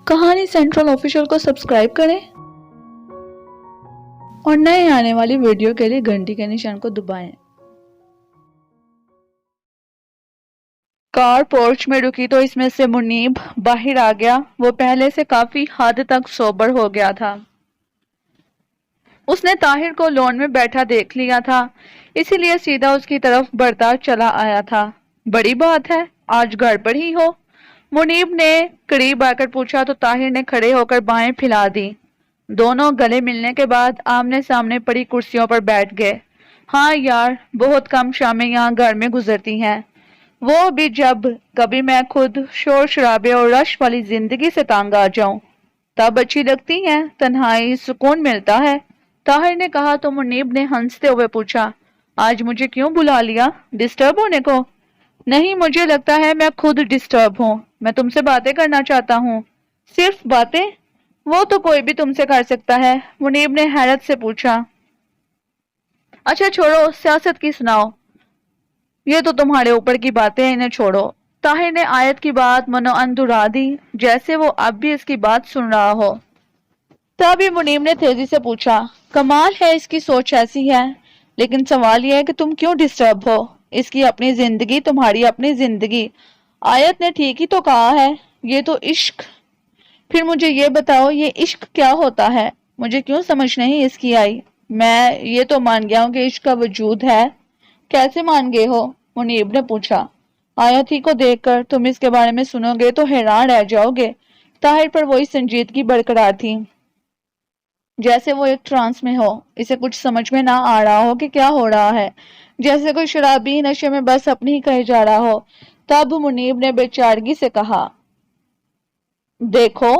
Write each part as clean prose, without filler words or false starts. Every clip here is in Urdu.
کہانی سینٹرل آفیشل کو سبسکرائب کریں اور نئے آنے والی ویڈیو کے لیے گھنٹی کے نشان کو دبائیں۔ کار پورچ میں رکی تو اس میں سے منیب باہر آ گیا۔ وہ پہلے سے کافی حد تک سوبر ہو گیا تھا۔ اس نے طاہر کو لون میں بیٹھا دیکھ لیا تھا، اسی لیے سیدھا اس کی طرف بڑھتا چلا آیا تھا۔ بڑی بات ہے، آج گھر پر ہی ہو؟ منیب نے قریب آ کر پوچھا تو طاہر نے کھڑے ہو کر بائیں پھیلا دی۔ دونوں گلے ملنے کے بعد آمنے سامنے پڑی کرسیوں پر بیٹھ گئے۔ ہاں یار، بہت کم شامیں یہاں گھر میں گزرتی ہیں، وہ بھی جب کبھی میں خود شور شرابے اور رش والی زندگی سے تانگ آ جاؤں تب اچھی لگتی ہیں، تنہائی سکون ملتا ہے، طاہر نے کہا تو منیب نے ہنستے ہوئے پوچھا، آج مجھے کیوں بلا لیا؟ ڈسٹرب ہونے کو؟ نہیں، مجھے لگتا ہے میں خود ڈسٹرب ہوں، میں تم سے باتیں کرنا چاہتا ہوں۔ صرف باتیں؟ وہ تو کوئی بھی تم سے کر سکتا ہے، منیب نے حیرت سے پوچھا۔ اچھا چھوڑو، سیاست کی سناؤ، یہ تو تمہارے اوپر کی باتیں، انہیں چھوڑو۔ طاہر نے آیت کی بات منوعن دہرا دی، جیسے وہ اب بھی اس کی بات سن رہا ہو۔ تبھی منیب نے تیزی سے پوچھا، کمال ہے، اس کی سوچ ایسی ہے، لیکن سوال یہ ہے کہ تم کیوں ڈسٹرب ہو؟ اس کی اپنی زندگی، تمہاری اپنی زندگی۔ آیت نے ٹھیک ہی تو کہا ہے، یہ تو عشق۔ پھر مجھے یہ بتاؤ، یہ عشق کیا ہوتا ہے؟ مجھے کیوں سمجھ نہیں اس کی آئی؟ میں یہ تو مان گیا ہوں کہ عشق کا وجود ہے۔ کیسے مان گئے ہو؟ منیب نے پوچھا۔ آیت ہی کو دیکھ کر تم اس کے بارے میں سنو گے تو حیران رہ جاؤ گے۔ طاہر پر وہی سنجیدگی برقرار تھی، جیسے وہ ایک ٹرانس میں ہو، اسے کچھ سمجھ میں نہ آ رہا ہو کہ کیا ہو رہا ہے، جیسے کوئی شرابی نشے میں بس اپنی ہی کہے جا رہا ہو۔ تب منیب نے بے چارگی سے کہا، دیکھو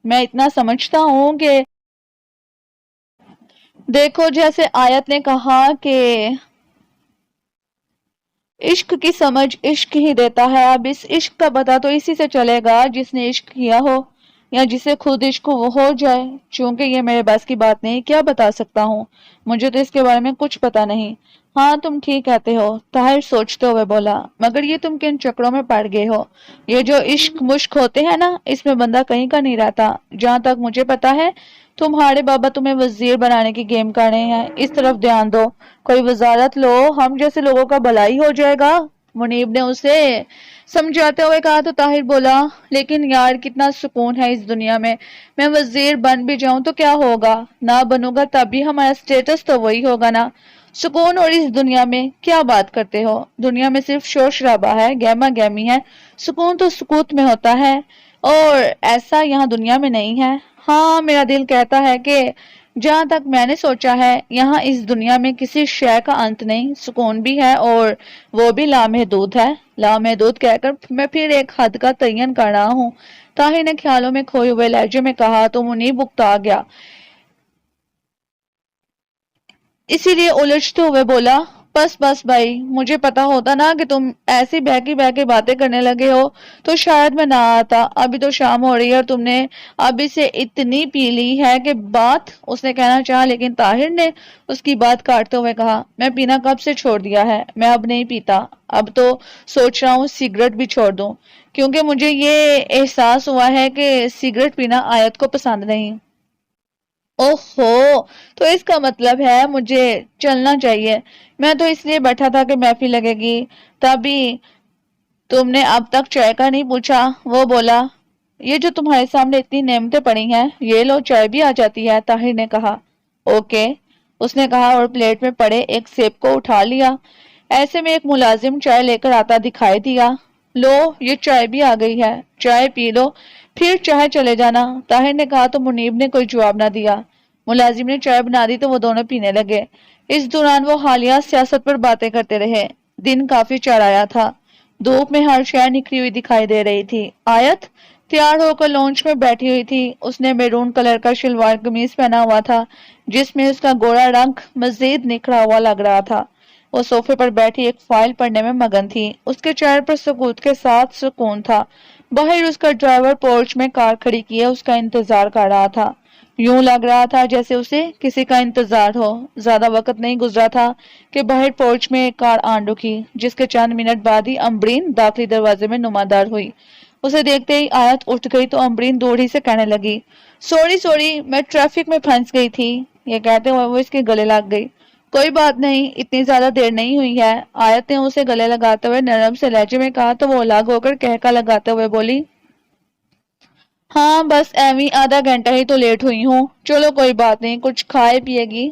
میں اتنا سمجھتا ہوں کہ دیکھو جیسے آیت نے کہا کہ عشق کی سمجھ عشق ہی دیتا ہے، اب اس عشق کا پتہ تو اسی سے چلے گا جس نے عشق کیا ہو یا جسے خود عشق وہ ہو جائے۔ چونکہ یہ میرے بس کی بات نہیں، کیا بتا سکتا ہوں؟ مجھے تو اس کے بارے میں کچھ پتا نہیں۔ ہاں تم ٹھیک کہتے ہو، طاہر سوچتے ہوئے بولا، مگر یہ تم کن چکروں میں پڑ گئے ہو؟ یہ جو عشق مشق ہوتے ہیں نا، اس میں بندہ کہیں کا نہیں رہتا۔ جہاں تک مجھے پتا ہے تمہارے بابا تمہیں وزیر بنانے کی گیم کر رہے ہیں، اس طرف دھیان دو، کوئی وزارت لو، ہم جیسے لوگوں کا بھلائی ہو جائے گا۔ منیب نے اسے سمجھاتے ہوئے کہا تو طاہر بولا، لیکن یار کتنا سکون ہے اس دنیا میں وزیر بن بھی جاؤں تو کیا ہوگا؟ نہ بنوں گا تب بھی ہمارا سٹیٹس تو وہی ہوگا نا۔ سکون اور اس دنیا میں کیا بات کرتے ہو؟ دنیا میں صرف شور شرابہ ہے، گہما گہمی ہے، سکون تو سکوت میں ہوتا ہے، اور ایسا یہاں دنیا میں نہیں ہے۔ ہاں میرا دل کہتا ہے کہ جہاں تک میں نے سوچا ہے، یہاں اس دنیا میں کسی شے کا انت نہیں، سکون بھی ہے اور وہ بھی لامحدود ہے۔ لامحدود کہہ کر میں پھر ایک حد کا تعین کر رہا ہوں، طاہر نے خیالوں میں کھوئے ہوئے لہجے میں کہا تو منیب اکتا گیا، اسی لیے الجھتے ہوئے بولا، بس بس بھائی، مجھے پتا ہوتا نا کہ تم ایسی بہہ کے باتیں کرنے لگے ہو تو شاید میں نہ آتا۔ ابھی تو شام ہو رہی ہے اور تم نے ابھی سے اتنی پی لی ہے کہ بات اس نے کہنا چاہا، لیکن طاہر نے اس کی بات کاٹتے ہوئے کہا، میں پینا کب سے چھوڑ دیا ہے، میں اب نہیں پیتا، اب تو سوچ رہا ہوں سگریٹ بھی چھوڑ دوں، کیونکہ مجھے یہ احساس ہوا ہے کہ سگریٹ پینا آیت کو پسند نہیں۔ اوہو، تو اس کا مطلب ہے مجھے چلنا چاہیے۔ میں تو اس لیے بیٹھا تھا کہ محفل لگے گی۔ تبھی تم نے اب تک چائے کا نہیں پوچھا؟ وہ بولا، یہ جو تمہارے سامنے اتنی نعمتیں پڑی ہیں، یہ لو چائے بھی آ جاتی ہے، طاہر نے کہا۔ اوکے، اس نے کہا اور پلیٹ میں پڑے ایک سیب کو اٹھا لیا۔ ایسے میں ایک ملازم چائے لے کر آتا دکھائی دیا۔ لو، یہ چائے بھی آ گئی ہے، چائے پی لو پھر چاہے چلے جانا، طاہر نے کہا تو منیب نے کوئی جواب نہ دیا۔ ملازم نے چائے بنا دی تو وہ دونوں پینے لگے۔ اس دوران وہ حالیہ سیاست پر باتیں کرتے رہے۔ دن کافی چڑھ آیا تھا، دھوپ میں ہر شے نکھری ہوئی دکھائی دے رہی تھی۔ آیت تیار ہو کر لونچ میں بیٹھی ہوئی تھی، اس نے میرون کلر کا شلوار قمیص پہنا ہوا تھا جس میں اس کا گورا رنگ مزید نکھرا ہوا لگ رہا تھا۔ وہ صوفے پر بیٹھی ایک فائل پڑھنے میں مگن تھی، اس کے چہرے پر سکوت کے ساتھ سکون تھا۔ باہر اس کا ڈرائیور پورچ میں کار کھڑی کیے اس کا انتظار کر رہا تھا، یوں لگ رہا تھا جیسے اسے کسی کا انتظار ہو۔ زیادہ وقت نہیں گزرا تھا کہ باہر پورچ میں ایک کار آن رکی، جس کے چند منٹ بعد ہی امبرین داخلی دروازے میں نمودار ہوئی۔ اسے دیکھتے ہی آیت اٹھ گئی تو امبرین دوڑی سے کہنے لگی، سوری سوری، میں ٹریفک میں پھنس گئی تھی۔ یہ کہتے ہوئے وہ اس کے گلے لگ گئی۔ کوئی بات نہیں، اتنی زیادہ دیر نہیں ہوئی ہے، آیت نے اسے گلے لگاتے ہوئے نرم سے لہجے میں کہا تو وہ الگ ہو کر کہکا لگاتے ہوئے بولی، ہاں بس ایویں آدھا گھنٹہ ہی تو لیٹ ہوئی ہوں، چلو کوئی بات نہیں، کچھ کھائے پیے گی؟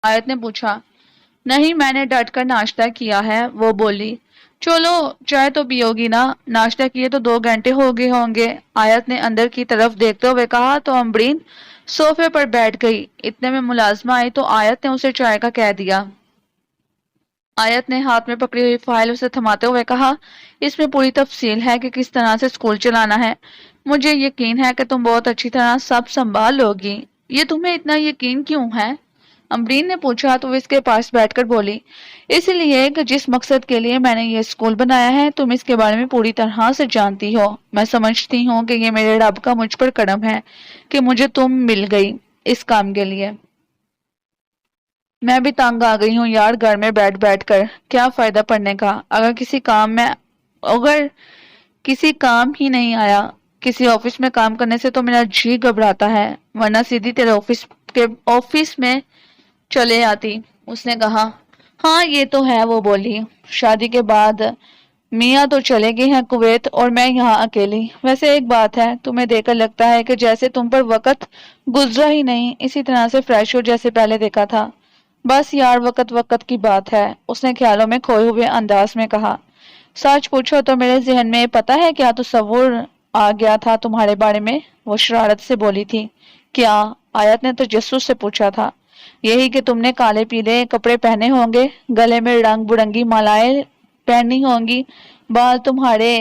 آیت نے پوچھا۔ نہیں، میں نے ڈٹ کر ناشتہ کیا ہے، وہ بولی۔ چلو چائے تو پیو گی نا، ناشتہ کیے تو 2 گھنٹے ہو گئے ہوں گے، آیت نے اندر کی طرف دیکھتے ہوئے کہا تو امبرین صوفے پر بیٹھ گئی۔ اتنے میں ملازمہ آئی تو آیت نے اسے چائے کا کہہ دیا۔ آیت نے ہاتھ میں پکڑی ہوئی فائل اسے تھماتے ہوئے کہا، اس میں پوری تفصیل ہے کہ کس طرح سے اسکول چلانا ہے، مجھے یقین ہے کہ تم بہت اچھی طرح سب سنبھال لوگی۔ یہ تمہیں اتنا یقین کیوں ہے؟ امبرین نے پوچھا تو وہ اس کے پاس بیٹھ کر بولی، اس لیے کہ جس مقصد کے لیے میں نے یہ اسکول بنایا ہے تم اس کے بارے میں پوری طرح سے جانتی ہو۔ میں سمجھتی ہوں کہ یہ میرے رب کا مجھ پر کرم ہے کہ مجھے تم مل گئی اس کام کے لیے۔ میں بھی تنگ آ گئی ہوں یار، گھر میں بیٹھ بیٹھ کر کیا فائدہ پڑھنے کا، اگر کسی کام ہی نہیں آیا، کسی آفس میں کام کرنے سے تو میرا جی گھبراتا ہے، ورنہ سیدھی تیرے آفس میں چلے آتی۔ اس نے کہا، ہاں یہ تو ہے، وہ بولی، شادی کے بعد میاں تو چلے گئے ہیں کویت اور میں یہاں اکیلی۔ ویسے ایک بات ہے، تمہیں دیکھ کر لگتا ہے کہ جیسے تم پر وقت گزرا ہی نہیں، اسی طرح سے فریش ہو جیسے پہلے دیکھا تھا۔ بس یار وقت وقت کی بات ہے، اس نے خیالوں میں کھوئے ہوئے انداز میں کہا۔ سچ پوچھو تو میرے ذہن میں پتہ ہے کیا تصور آ گیا تھا تمہارے بارے میں، وہ شرارت سے بولی تھی۔ کیا؟ آیت نے تجسس سے پوچھا تھا۔ یہی کہ تم نے کالے پیلے کپڑے پہنے ہوں گے، گلے میں رنگ برنگی مالائیں پہنی ہوں گی، بال تمہارے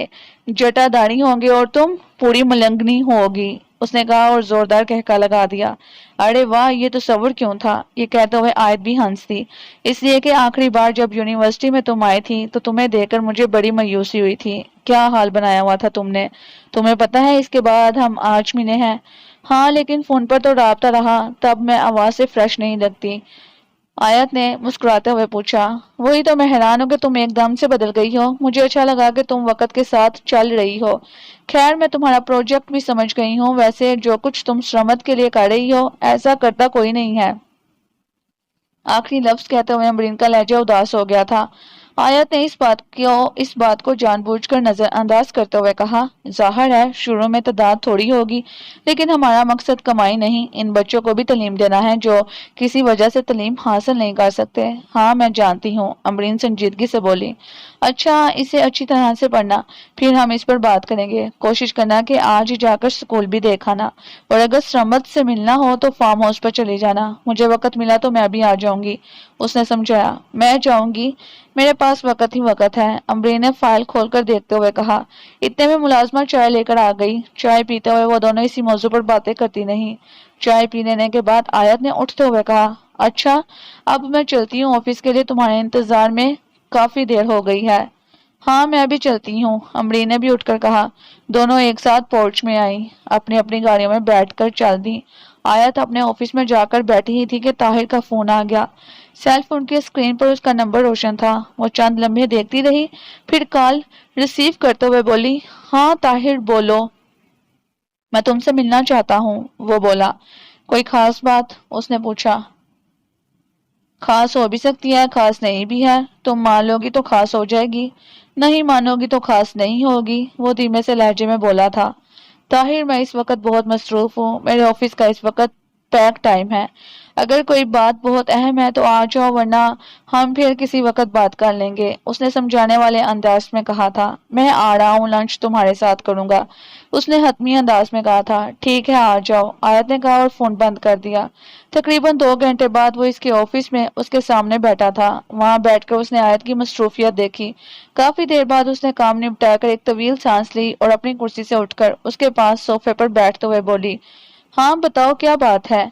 جٹا داری ہوں گے اور تم پوری ملنگنی ہوگی، اس نے کہا اور زوردار کہکا لگا دیا۔ ارے واہ، یہ تصور کیوں تھا؟ یہ کہتے ہوئے آیت بھی ہنس دی۔ اس لیے کہ آخری بار جب یونیورسٹی میں تم آئی تھی تو تمہیں دیکھ کر مجھے بڑی مایوسی ہوئی تھی۔ کیا حال بنایا ہوا تھا تم نے، تمہیں پتہ ہے اس کے بعد ہم آج ملے ہیں۔ ہاں لیکن فون پر تو رابطہ رہا، تب میں آواز سے فریش نہیں لگتی، آیت نے مسکراتے ہوئے پوچھا۔ وہی تو میں حیران ہوں کہ تم ایک دم سے بدل گئی ہو، مجھے اچھا لگا کہ تم وقت کے ساتھ چل رہی ہو۔ خیر میں تمہارا پروجیکٹ بھی سمجھ گئی ہوں، ویسے جو کچھ تم سرمت کے لیے کر رہی ہو ایسا کرتا کوئی نہیں ہے۔ آخری لفظ کہتے ہوئے امبرین کا لہجہ اداس ہو گیا تھا۔ آیت نے اس بات کو جان بوجھ کر نظر انداز کرتے ہوئے کہا، ظاہر ہے شروع میں تعداد تھوڑی ہوگی، لیکن ہمارا مقصد کمائی نہیں، ان بچوں کو بھی تعلیم دینا ہے جو کسی وجہ سے تعلیم حاصل نہیں کر سکتے۔ ہاں میں جانتی ہوں، امبرین سنجیدگی سے بولی۔ اچھا اسے اچھی طرح سے پڑھنا، پھر ہم اس پر بات کریں گے، کوشش کرنا کہ آج ہی جا کر سکول بھی دیکھانا، اور اگر سرمت سے ملنا ہو تو فارم ہاؤس پر چلی جانا، مجھے وقت ملا تو میں بھی آ جاؤں گی، اس نے سمجھایا۔ میں جاؤں گی، میرے پاس وقت ہی وقت ہے، امبرین نے فائل کھول کر دیکھتے ہوئے کہا۔ اتنے میں ملازمہ چائے لے کر آ گئی۔ چائے پیتے ہوئے وہ دونوں اسی موضوع پر باتیں کرتی نہیں۔ چائے پی لینے کے بعد آیت نے اٹھتے ہوئے کہا، اچھا اب میں چلتی ہوں، آفس کے لیے تمہارے انتظار میں کافی دیر ہو گئی ہے۔ ہاں میں بھی چلتی ہوں، امبرین نے بھی اٹھ کر کہا۔ دونوں ایک ساتھ پورچ میں آئیں، اپنی اپنی گاڑیوں میں بیٹھ کر چل دیں۔ آیت اپنے آفس میں جا کر بیٹھی ہی تھی کہ طاہر کا فون آ گیا۔ سیل فون کی اسکرین پر اس کا نمبر روشن تھا، وہ چند لمحے دیکھتی رہی، پھر کال ریسیو کرتے ہوئے بولی، ہاں طاہر بولو، میں تم سے ملنا چاہتا ہوں، وہ بولا۔ کوئی خاص بات؟ اس نے پوچھا۔ خاص ہو بھی سکتی ہے، خاص نہیں بھی ہے، تم مان لو گی تو خاص ہو جائے گی، نہیں مانو گی تو خاص نہیں ہوگی، وہ دھیمے سے لہجے میں بولا تھا۔ طاہر میں اس وقت بہت مصروف ہوں، میرے آفس کا اس وقت پیک ٹائم ہے، اگر کوئی بات بہت اہم ہے تو آ جاؤ ورنہ ہم پھر کسی وقت بات کر لیں گے، اس نے سمجھانے والے انداز میں کہا تھا۔ میں آ رہا ہوں، لنچ تمہارے ساتھ کروں گا، اس نے حتمی انداز میں کہا تھا۔ ٹھیک ہے آ جاؤ، آیت نے کہا اور فون بند کر دیا۔ تقریباً 2 گھنٹے بعد وہ اس کے آفس میں اس کے سامنے بیٹھا تھا، وہاں بیٹھ کر اس نے آیت کی مصروفیت دیکھی۔ کافی دیر بعد اس نے کام نپٹا کر ایک طویل سانس لی اور اپنی کرسی سے اٹھ کر اس کے پاس صوفے پر بیٹھتے ہوئے بولی، ہاں بتاؤ کیا بات ہے؟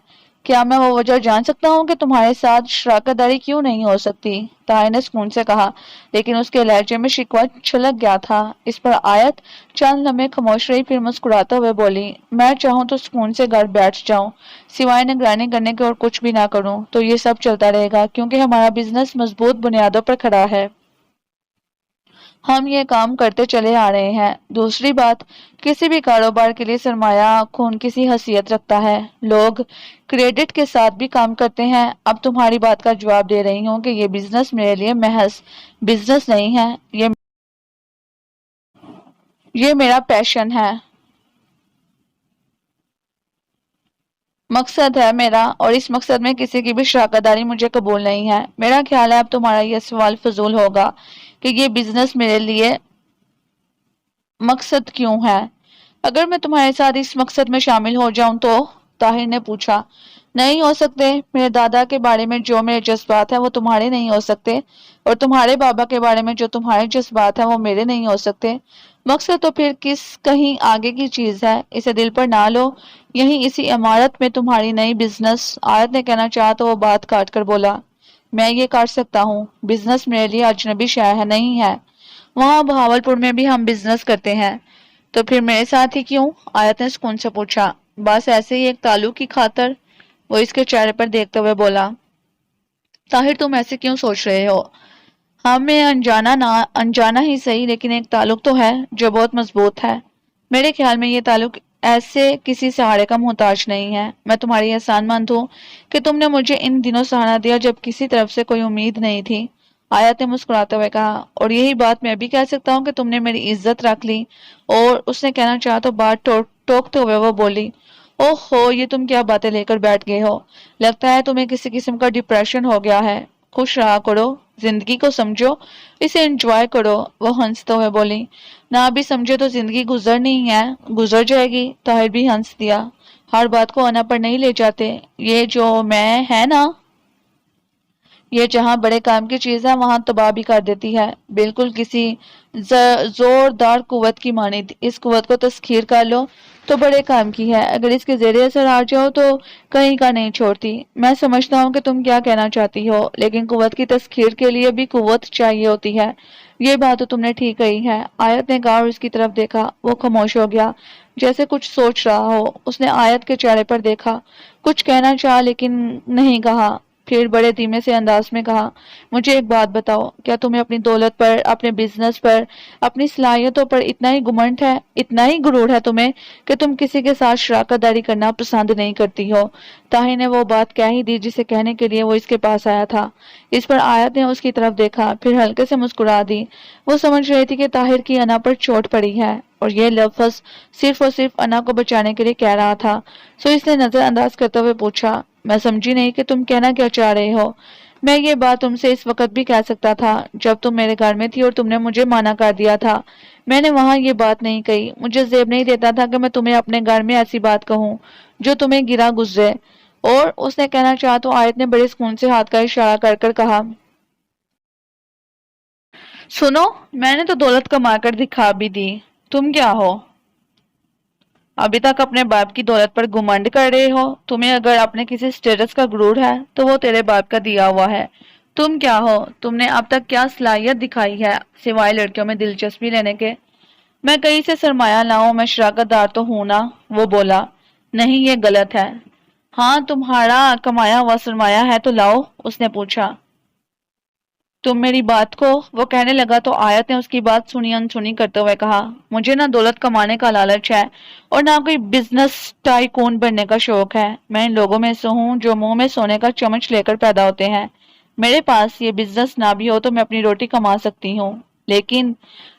کیا میں وہ وجہ جان سکتا ہوں کہ تمہارے ساتھ شراکت داری کیوں نہیں ہو سکتی؟ طاہر نے سکون سے کہا، لیکن اس کے لہجے میں شکوہ چھلک گیا تھا۔ اس پر آیت چند لمحے خاموش رہی، پھر مسکراتے ہوئے بولی، میں چاہوں تو سکون سے گھر بیٹھ جاؤں، سوائے نگرانی کرنے کے اور کچھ بھی نہ کروں تو یہ سب چلتا رہے گا، کیونکہ ہمارا بزنس مضبوط بنیادوں پر کھڑا ہے۔ ہم یہ کام کرتے چلے آ رہے ہیں۔ دوسری بات، کسی بھی کاروبار کے لیے سرمایہ خون کسی حیثیت رکھتا ہے۔ لوگ کریڈٹ کے ساتھ بھی کام کرتے ہیں۔ اب تمہاری بات کا جواب دے رہی ہوں کہ یہ بزنس میرے لیے محض بزنس نہیں ہے، یہ میرا پیشن ہے، مقصد ہے میرا، اور اس مقصد میں کسی کی بھی شراکت داری مجھے قبول نہیں ہے۔ میرا خیال ہے اب تمہارا یہ سوال فضول ہوگا کہ یہ بزنس میرے لیے مقصد کیوں ہے؟ اگر میں تمہارے ساتھ اس مقصد میں شامل ہو جاؤں تو؟ طاہر نے پوچھا۔ نہیں ہو سکتے۔ میرے دادا کے بارے میں جو میرے جذبات ہیں وہ تمہارے نہیں ہو سکتے، اور تمہارے بابا کے بارے میں جو تمہارے جذبات ہیں وہ میرے نہیں ہو سکتے۔ مقصد تو پھر کس کہیں آگے کی چیز ہے، اسے دل پر نہ لو۔ یہیں اسی عمارت میں تمہاری نئی بزنس، آیت نے کہنا چاہا تو وہ بات کاٹ کر بولا، میں یہ کاٹ سکتا ہوں، بزنس میرے لیے اجنبی شے نہیں ہے، وہاں بہاولپور میں بھی ہم بزنس کرتے ہیں۔ تو پھر میرے ساتھ ہی کیوں؟ آیت نے سکون سے پوچھا۔ بس ایسے ہی ایک تعلق کی خاطر، وہ اس کے چہرے پر دیکھتے ہوئے بولا۔ طاہر تم ایسے کیوں سوچ رہے ہو؟ ہمیں انجانا ہی صحیح، لیکن ایک تعلق تو ہے جو بہت مضبوط ہے۔ میرے خیال میں یہ تعلق ایسے کسی سہارے کا محتاج نہیں ہے۔ میں تمہاری احسان مند ہوں کہ تم نے مجھے ان دنوں سہارا دیا جب کسی طرف سے کوئی امید نہیں تھی۔ آیت نے مسکراتے ہوئے کہا، اور یہی بات میں بھی کہہ سکتا ہوں کہ تم نے میری عزت رکھ لی۔ اور اس نے کہنا چاہا تو بات ٹوکتے ہوئے وہ بولی، اوہ ہو، یہ تم کیا باتیں لے کر بیٹھ گئے ہو؟ لگتا ہے تمہیں کسی قسم کا ڈپریشن ہو گیا ہے۔ خوش رہا کرو، زندگی کو سمجھو، اسے انجوائے کرو، وہ ہنستے ہوئے بولی۔ نہ بھی سمجھے تو زندگی گزرنی ہے، گزر جائے گی۔ طاہر بھی ہنس دیا۔ ہر بات کو انا پر نہیں لے جاتے، یہ جو میں ہے نا، یہ جہاں بڑے کام کی چیز ہے وہاں تباہ بھی کر دیتی ہے، بالکل کسی زوردار قوت کی مانند۔ اس قوت کو تسخیر کر لو تو بڑے کام کی ہے، اگر اس کے زیر اثر آ جاؤ تو کہیں کا نہیں چھوڑتی۔ میں سمجھتا ہوں کہ تم کیا کہنا چاہتی ہو، لیکن قوت کی تسخیر کے لیے بھی قوت چاہیے ہوتی ہے۔ یہ بات تو تم نے ٹھیک کہی ہے، آیت نے کہا اور اس کی طرف دیکھا۔ وہ خاموش ہو گیا، جیسے کچھ سوچ رہا ہو۔ اس نے آیت کے چہرے پر دیکھا، کچھ کہنا چاہا لیکن نہیں کہا۔ پھر بڑے دھیمے سے انداز میں کہا، مجھے ایک بات بتاؤ، کیا تمہیں اپنی دولت پر، اپنے بزنس پر، اپنی صلاحیتوں پر اتنا ہی گھمنڈ ہے، اتنا ہی غرور ہے تمہیں کہ تم کسی کے ساتھ شراکت داری کرنا پسند نہیں کرتی ہو؟ طاہر نے وہ بات کہہ ہی دی جسے کہنے کے لیے وہ اس کے پاس آیا تھا۔ اس پر آیت نے اس کی طرف دیکھا، پھر ہلکے سے مسکرا دی۔ وہ سمجھ رہی تھی کہ طاہر کی انا پر چوٹ پڑی ہے اور یہ لفظ صرف اور صرف انا کو بچانے کے لیے کہہ رہا تھا، سو اس نے نظر انداز کرتے ہوئے پوچھا، میں سمجھی نہیں کہ تم کہنا کیا چاہ رہے ہو؟ میں یہ بات تم سے اس وقت بھی کہہ سکتا تھا جب تم میرے گھر میں تھی اور تم نے مجھے منع کر دیا تھا۔ میں نے وہاں یہ بات نہیں کہی، مجھے زیب نہیں دیتا تھا کہ میں تمہیں اپنے گھر میں ایسی بات کہوں جو تمہیں گرا گزرے۔ اور اس نے کہنا چاہا تو آیت نے بڑے سکون سے ہاتھ کا اشارہ کر کر کہا، سنو، میں نے تو دولت کما کر دکھا بھی دی، تم کیا ہو؟ ابھی تک اپنے باپ کی دولت پر گھمنڈ کر رہے ہو۔ تمہیں اگر اپنے کسی سٹیٹس کا غرور ہے تو وہ تیرے باپ کا دیا ہوا ہے۔ تم کیا ہو؟ تم نے اب تک کیا صلاحیت دکھائی ہے سوائے لڑکیوں میں دلچسپی لینے کے؟ میں کہیں سے سرمایہ لاؤں، میں شراکت دار تو ہوں نا، وہ بولا۔ نہیں، یہ غلط ہے۔ ہاں، تمہارا کمایا ہوا سرمایہ ہے تو لاؤ، اس نے پوچھا۔ تم میری بات کو، وہ کہنے لگا تو آیت نے اس کی بات سنی انسنی کرتے ہوئے کہا، مجھے نہ دولت کمانے کا لالچ ہے اور نہ کوئی بزنس ٹائکون بننے کا شوق ہے۔ میں ان لوگوں میں سے ہوں جو منہ میں سونے کا چمچ لے کر پیدا ہوتے ہیں۔ میرے پاس یہ بزنس نہ بھی ہو تو میں اپنی روٹی کما سکتی ہوں، لیکن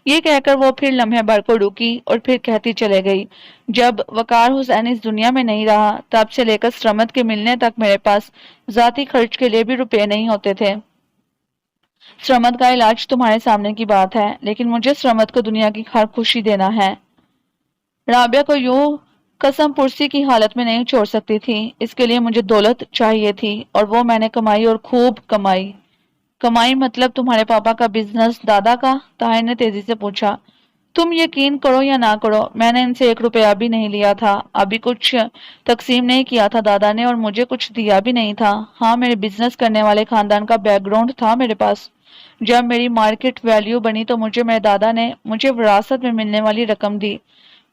یہ کہہ کر وہ پھر لمحے بھر کو رکی اور پھر کہتی چلے گئی، جب وقار حسین اس دنیا میں نہیں رہا تب سے لے کر سرمد کے ملنے تک میرے پاس ذاتی خرچ کے لیے بھی روپے نہیں ہوتے تھے۔ سرمد کا علاج تمہارے سامنے کی بات ہے، لیکن مجھے سرمد کو دنیا کی ہر خوشی دینا ہے۔ رابعہ کو یوں قسم پرسی کی حالت میں نہیں چھوڑ سکتی تھی، اس کے لیے مجھے دولت چاہیے تھی اور وہ میں نے کمائی اور خوب کمائی۔ کمائی مطلب تمہارے پاپا کا بزنس، دادا کا؟ طاہر نے تیزی سے پوچھا۔ تم یقین کرو یا نہ کرو، میں نے ان سے 1 روپیہ بھی نہیں لیا تھا، ابھی کچھ تقسیم نہیں کیا تھا دادا نے، اور مجھے کچھ دیا بھی نہیں تھا۔ ہاں، میرے بزنس کرنے والے خاندان کا بیک گراؤنڈ تھا میرے پاس۔ جب میری مارکیٹ ویلیو بنی تو مجھے میرے دادا نے مجھے وراثت میں ملنے والی رقم دی۔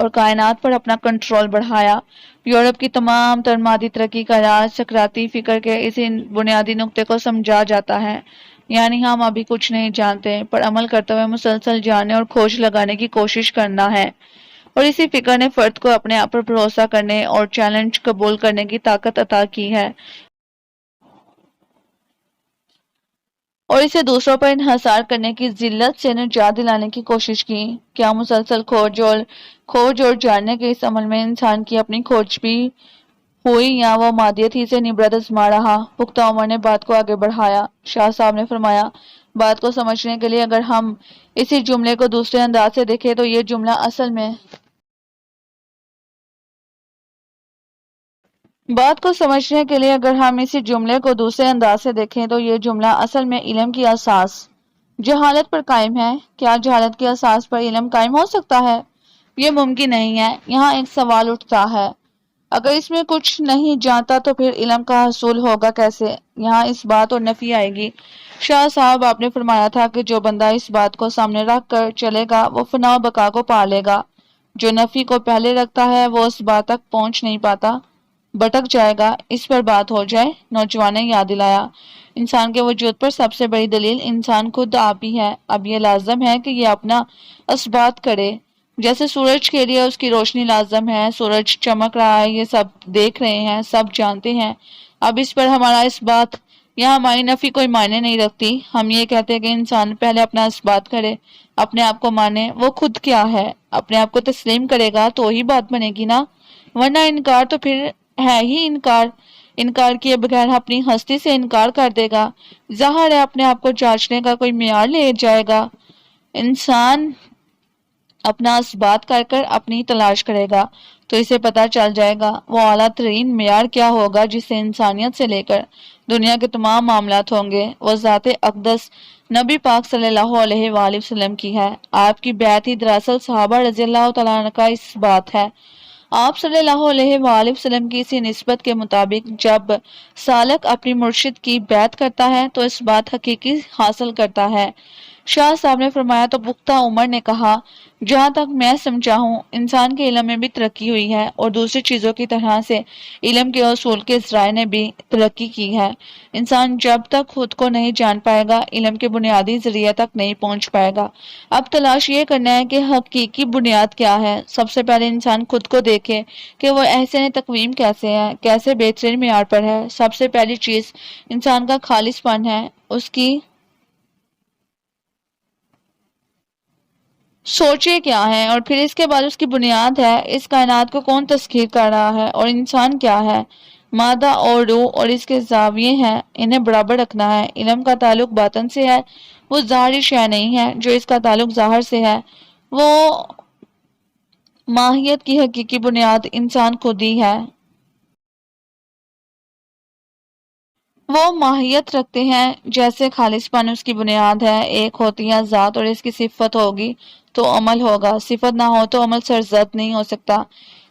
اور کائنات پر اپنا کنٹرول بڑھایا۔ یورپ کی تمام تر مادی ترقی کا راز سقراطی فکر کے اسی بنیادی نقطے کو سمجھا جاتا ہے، یعنی ہم ابھی کچھ نہیں جانتے پر عمل کرتے ہوئے مسلسل جاننے اور کھوج لگانے کی کوشش کرنا ہے، اور اسی فکر نے فرد کو اپنے آپ پر بھروسہ کرنے اور چیلنج قبول کرنے کی طاقت عطا کی ہے، اور اسے دوسروں پر انحصار کرنے کی ذلت سے نجات دلانے کی کوشش کی۔ کیا مسلسل کھوج اور جاننے کے اس عمل میں انسان کی اپنی کھوج بھی ہوئی یا وہ مادیت ہی سے نبرد آزما رہا؟ پختہ عمر نے بات کو آگے بڑھایا۔ شاہ صاحب نے فرمایا، بات کو سمجھنے کے لیے اگر ہم اسی جملے کو دوسرے انداز سے دیکھیں تو یہ جملہ اصل میں علم کی اساس جہالت پر قائم ہے۔ کیا جہالت کی اساس پر علم قائم ہو سکتا ہے؟ یہ ممکن نہیں ہے۔ یہاں ایک سوال اٹھتا ہے، اگر اس میں کچھ نہیں جانتا تو پھر علم کا حصول ہوگا کیسے؟ یہاں اس بات اور نفی آئے گی۔ شاہ صاحب، آپ نے فرمایا تھا کہ جو بندہ اس بات کو سامنے رکھ کر چلے گا وہ فنا و بقا کو پا لے گا، جو نفی کو پہلے رکھتا ہے وہ اس بات تک پہنچ نہیں پاتا، بھٹک جائے گا۔ اس پر بات ہو جائے۔ نوجوان نے یاد دلایا، انسان کے وجود پر سب سے بڑی دلیل انسان خود آپ ہی ہے۔ اب یہ لازم ہے کہ یہ اپنا اثبات کرے، جیسے سورج کے لیے اس کی روشنی لازم ہے۔ سورج چمک رہا ہے، یہ سب دیکھ رہے ہیں، سب جانتے ہیں۔ اب اس پر ہمارا اثبات یا ہماری نفی کوئی معنی نہیں رکھتی۔ ہم یہ کہتے ہیں کہ انسان پہلے اپنا اثبات کرے، اپنے آپ کو مانے، وہ خود کیا ہے، اپنے آپ کو تسلیم کرے گا تو ہی بات بنے گی نا، ورنہ انکار تو پھر ہے ہی انکار۔ انکار کیے بغیر اپنی ہستی سے انکار کر دے گا، ظاہر ہے اپنے آپ کو جانچنے کا کوئی معیار لے جائے گا۔ انسان اپنا اثبات کر کر اپنی تلاش کرے گا تو اسے پتہ چل جائے گا وہ اعلیٰ ترین معیار کیا ہوگا جس سے انسانیت سے لے کر دنیا کے تمام معاملات ہوں گے۔ وہ ذات اقدس نبی پاک صلی اللہ علیہ وآلہ وسلم کی ہے۔ آپ کی بیعت ہی دراصل صحابہ رضی اللہ تعالیٰ عنہ کا اس بات ہے۔ آپ صلی اللہ علیہ وآلہ وسلم کی اسی نسبت کے مطابق جب سالک اپنی مرشد کی بیعت کرتا ہے تو اس بات حقیقی حاصل کرتا ہے۔ شاہ صاحب نے فرمایا تو پختہ عمر نے کہا، جہاں تک میں سمجھا ہوں انسان کے علم میں بھی ترقی ہوئی ہے اور دوسری چیزوں کی طرح سے علم کے اصول کے ذرائع نے بھی ترقی کی ہے۔ انسان جب تک خود کو نہیں جان پائے گا علم کے بنیادی ذریعے تک نہیں پہنچ پائے گا۔ اب تلاش یہ کرنا ہے کہ حقیقی بنیاد کیا ہے۔ سب سے پہلے انسان خود کو دیکھے کہ وہ احسن تقویم کیسے ہے، کیسے بہترین معیار پر ہے۔ سب سے پہلی چیز انسان کا خالص پن ہے، اس کی سوچے کیا ہے، اور پھر اس کے بعد اس کی بنیاد ہے، اس کائنات کو کون تسخیر کر رہا ہے، اور انسان کیا ہے، مادہ اور روح اور اس کے زاویے ہیں، انہیں برابر رکھنا ہے۔ علم کا تعلق باطن سے ہے، وہ ظاہری شے نہیں ہے۔ جو اس کا تعلق ظاہر سے ہے وہ ماہیت کی حقیقی بنیاد انسان خود ہی ہے۔ وہ ماہیت رکھتے ہیں جیسے خالص پن اس کی بنیاد ہے۔ ایک ہوتی ہے ذات اور اس کی صفت ہوگی تو عمل ہوگا، صفت نہ ہو تو عمل سرزد نہیں ہو سکتا۔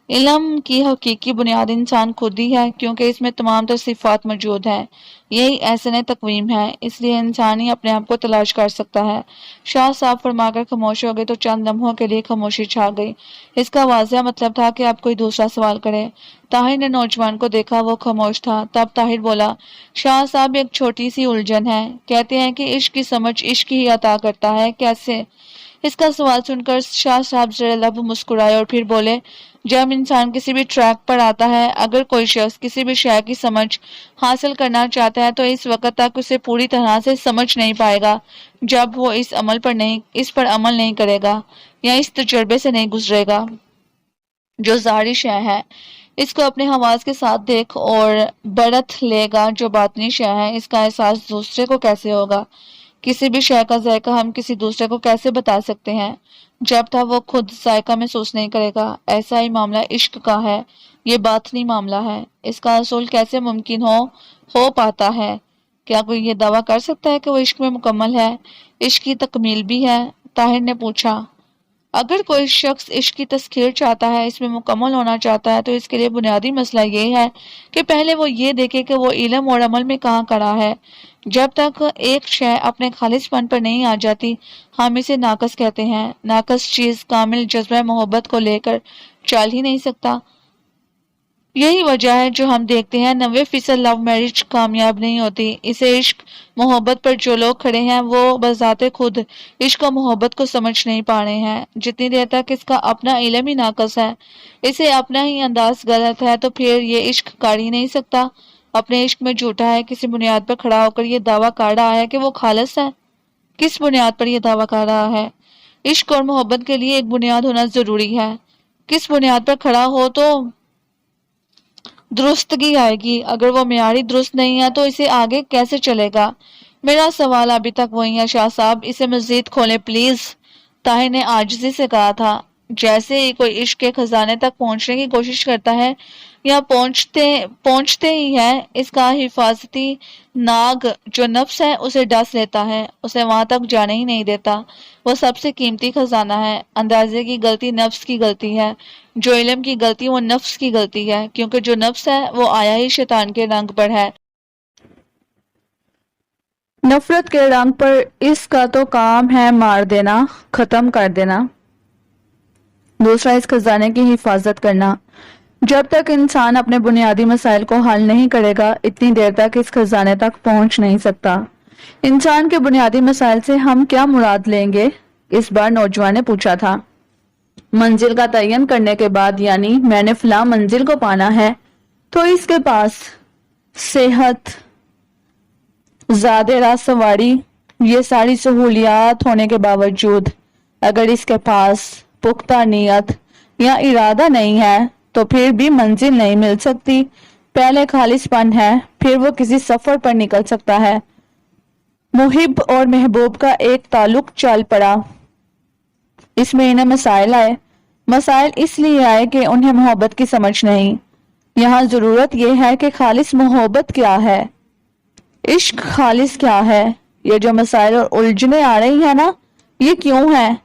علم کی حقیقی بنیاد انسان خود ہی ہے کیونکہ اس میں تمام تر صفات موجود ہیں، یہی احسن تقویم ہے، اس لیے انسان ہی اپنے آپ کو تلاش کر سکتا ہے۔ شاہ صاحب فرما کر خاموش ہو گئے تو چند لمحوں کے لیے خاموشی چھا گئی۔ اس کا واضح مطلب تھا کہ اب کوئی دوسرا سوال کرے۔ طاہر نے نوجوان کو دیکھا، وہ خاموش تھا۔ تب طاہر بولا، شاہ صاحب ایک چھوٹی سی الجھن ہے، کہتے ہیں کہ عشق کی سمجھ عشق ہی عطا کرتا ہے، کیسے؟ اس کا سوال سن کر شاہ صاحب ذرا لب مسکرائے اور پھر بولے، جب انسان کسی بھی ٹریک پر آتا ہے، اگر کوئی شخص کسی بھی شے کی سمجھ حاصل کرنا چاہتا ہے تو اس وقت تک اسے پوری طرح سے سمجھ نہیں پائے گا جب وہ اس پر عمل نہیں کرے گا یا اس تجربے سے نہیں گزرے گا۔ جو ظاہری شے ہے اس کو اپنے حواس کے ساتھ دیکھ اور برت لے گا، جو باطنی شے ہے اس کا احساس دوسرے کو کیسے ہوگا؟ کسی بھی شے کا ذائقہ ہم کسی دوسرے کو کیسے بتا سکتے ہیں جب تک وہ خود ذائقہ محسوس نہیں کرے گا؟ ایسا ہی معاملہ عشق کا ہے، یہ باطنی معاملہ ہے۔ اس کا حصول کیسے ممکن ہو پاتا ہے؟ کیا کوئی یہ دعویٰ کر سکتا ہے کہ وہ عشق میں مکمل ہے، عشق کی تکمیل بھی ہے؟ طاہر نے پوچھا۔ اگر کوئی شخص عشق کی تسخیر چاہتا ہے، اس میں مکمل ہونا چاہتا ہے، تو اس کے لیے بنیادی مسئلہ یہ ہے کہ پہلے وہ یہ دیکھے کہ وہ علم اور عمل میں کہاں کھڑا ہے۔ جب تک ایک شے اپنے خالص پن پر نہیں آ جاتی، ہم اسے ناقص کہتے ہیں۔ ناقص چیز کامل جذبہ محبت کو لے کر چل ہی نہیں سکتا۔ یہی وجہ ہے جو ہم دیکھتے ہیں 90% لو میرج کامیاب نہیں ہوتی۔ اسے عشق محبت پر جو لوگ کھڑے ہیں وہ بذات خود عشق و محبت کو سمجھ نہیں پا رہے ہیں۔ جتنی دیر تک اس کا اپنا علم ہی ناقص ہے، اسے اپنا ہی انداز غلط ہے، تو پھر یہ عشق کر ہی نہیں سکتا۔ اپنے عشق میں جھوٹا ہے، کسی بنیاد پر کھڑا ہو کر یہ دعویٰ کر رہا ہے کہ وہ خالص ہے۔ کس بنیاد پر یہ دعویٰ کر رہا ہے؟ عشق اور محبت کے لیے ایک بنیاد ہونا ضروری ہے۔ کس بنیاد پر کھڑا ہو تو درستگی آئے گی۔ اگر وہ معیاری درست نہیں ہے تو اسے آگے کیسے چلے گا؟ میرا سوال ابھی تک وہی ہے شاہ صاحب، اسے مزید کھولیں پلیز، طاہر نے عاجزی سے کہا تھا۔ جیسے ہی کوئی عشق کے خزانے تک پہنچنے کی کوشش کرتا ہے یا پہنچتے ہی ہے، اس کا حفاظتی ناگ جو نفس ہے اسے ڈس لیتا ہے، اسے وہاں تک جانے ہی نہیں دیتا۔ وہ سب سے قیمتی خزانہ ہے۔ اندازے کی غلطی نفس کی غلطی ہے، جو علم کی غلطی وہ نفس کی غلطی ہے، کیونکہ جو نفس ہے وہ آیا ہی شیطان کے رنگ پر ہے، نفرت کے رنگ پر۔ اس کا تو کام ہے مار دینا، ختم کر دینا۔ دوسرا اس خزانے کی حفاظت کرنا۔ جب تک انسان اپنے بنیادی مسائل کو حل نہیں کرے گا، اتنی دیر تک اس خزانے تک پہنچ نہیں سکتا۔ انسان کے بنیادی مسائل سے ہم کیا مراد لیں گے؟ اس بار نوجوان نے پوچھا تھا۔ منزل کا تعین کرنے کے بعد، یعنی میں نے فلاں منزل کو پانا ہے تو اس کے پاس صحت، زیادہ راہ سواری، یہ ساری سہولیات ہونے کے باوجود اگر اس کے پاس پختہ نیت یا ارادہ نہیں ہے تو پھر بھی منزل نہیں مل سکتی۔ پہلے خالص پن ہے، پھر وہ کسی سفر پر نکل سکتا ہے۔ محب اور محبوب کا ایک تعلق چل پڑا، اس میں انہیں مسائل آئے۔ مسائل اس لیے آئے کہ انہیں محبت کی سمجھ نہیں۔ یہاں ضرورت یہ ہے کہ خالص محبت کیا ہے، عشق خالص کیا ہے۔ یہ جو مسائل اور الجھنیں آ رہی ہیں نا، یہ کیوں ہیں؟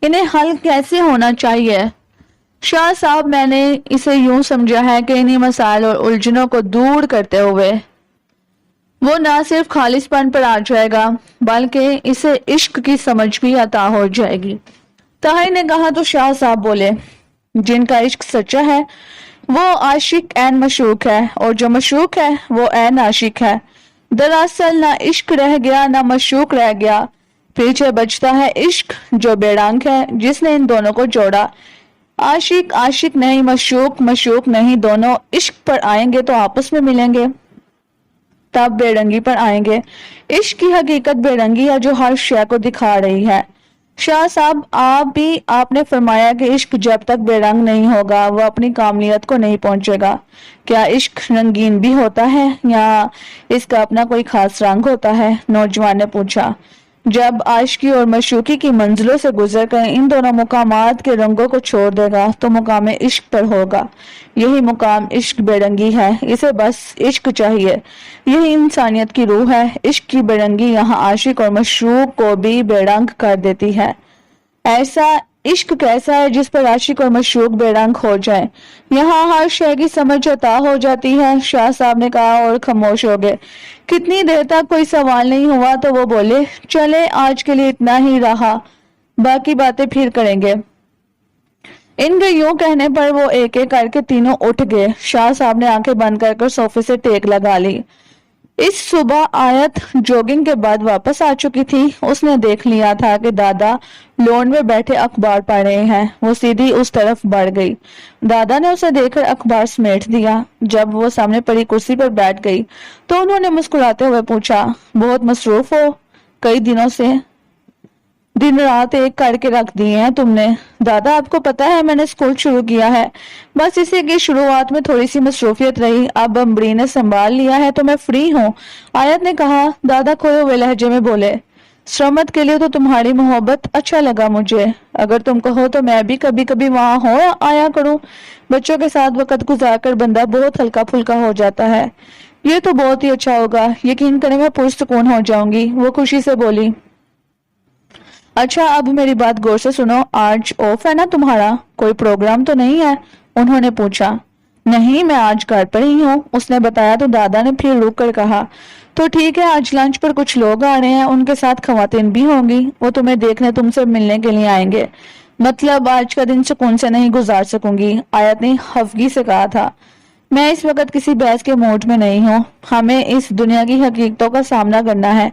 انہیں حل کیسے ہونا چاہیے؟ شاہ صاحب، میں نے اسے یوں سمجھا ہے کہ انہی مسائل اور الجھنوں کو دور کرتے ہوئے وہ نہ صرف خالص پن پر آ جائے گا بلکہ اسے عشق کی سمجھ بھی عطا ہو جائے گی۔ طاہر نے کہا تو شاہ صاحب بولے، جن کا عشق سچا ہے وہ عاشق عین مشوق ہے، اور جو مشوق ہے وہ عین عاشق ہے۔ دراصل نہ عشق رہ گیا نہ مشوق رہ گیا، پیچھے بچتا ہے عشق جو بے رنگ ہے، جس نے ان دونوں کو جوڑا۔ عاشق عاشق نہیں، مشوق مشوق نہیں، دونوں عشق پر آئیں گے تو آپس میں ملیں گے، تب بے رنگی پر آئیں گے۔ عشق کی حقیقت بے رنگی ہے جو ہر شے کو دکھا رہی ہے۔ شاہ صاحب، آپ نے فرمایا کہ عشق جب تک بے رنگ نہیں ہوگا وہ اپنی کاملیت کو نہیں پہنچے گا۔ کیا عشق رنگین بھی ہوتا ہے یا اس کا اپنا کوئی خاص رنگ ہوتا ہے؟ نوجوان نے پوچھا۔ جب عاشقی اور معشوقی کی منزلوں سے گزر کر ان دونوں مقامات کے رنگوں کو چھوڑ دے گا تو مقام عشق پر ہوگا۔ یہی مقام عشق بے رنگی ہے، اسے بس عشق چاہیے۔ یہی انسانیت کی روح ہے۔ عشق کی بے رنگی یہاں عاشق اور معشوق کو بھی بے رنگ کر دیتی ہے۔ ایسا عشق کیسا ہے جس پر عاشق اور معشوق بے رنگ ہو جائیں؟ یہاں ہر شے کی سمجھ عطا ہو جاتی ہے، شاہ صاحب نے کہا اور خاموش ہو گئے۔ کتنی دیر تک کوئی سوال نہیں ہوا تو وہ بولے، چلے آج کے لیے اتنا ہی رہا، باقی باتیں پھر کریں گے۔ ان کے یوں کہنے پر وہ ایک ایک کر کے تینوں اٹھ گئے۔ شاہ صاحب نے آنکھیں بند کر کر صوفے سے ٹیک لگا لی۔ اس صبح آیت جوگنگ کے بعد واپس آ چکی تھی۔ اس نے دیکھ لیا تھا کہ دادا لون میں بیٹھے اخبار پڑھ رہے ہیں۔ وہ سیدھی اس طرف بڑھ گئی۔ دادا نے اسے دیکھ کر اخبار سمیٹ دیا۔ جب وہ سامنے پڑی کرسی پر بیٹھ گئی تو انہوں نے مسکراتے ہوئے پوچھا، بہت مصروف ہو کئی دنوں سے؟ دن رات ایک کر کے رکھ دیے ہیں تم نے۔ دادا، آپ کو پتا ہے میں نے اسکول شروع کیا ہے، بس اسی کی شروعات میں تھوڑی سی مصروفیت رہی، اب امبری نے سنبھال لیا ہے تو میں فری ہوں۔ آیت نے کہا۔ دادا کھوئے ہوئے لہجے میں بولے، سرمت کے لیے تو تمہاری محبت اچھا لگا مجھے، اگر تم کہو تو میں بھی کبھی کبھی وہاں ہو آیا کروں۔ بچوں کے ساتھ وقت گزار کر بندہ بہت ہلکا پھلکا ہو جاتا ہے۔ یہ تو بہت ہی اچھا ہوگا، یقین کریں میں پرسکون ہو جاؤں گی، وہ خوشی سے بولی۔ اچھا اب میری بات غور سے سنو، آج آف ہے نا تمہارا؟ کوئی پروگرام تو نہیں ہے؟ انہوں نے پوچھا۔ نہیں، میں آج گھر پر ہی ہوں، اس نے بتایا تو دادا نے پھر رک کر کہا، تو ٹھیک ہے، آج لنچ پر کچھ لوگ آ رہے ہیں، ان کے ساتھ خواتین بھی ہوں گی، وہ تمہیں دیکھنے تم سے ملنے کے لیے آئیں گے۔ مطلب آج کا دن سکون سے نہیں گزار سکوں گی، آیت نے خفگی سے کہا تھا۔ میں اس وقت کسی بحث کے موڈ میں نہیں ہوں، ہمیں اس دنیا کی حقیقتوں کا سامنا کرنا ہے،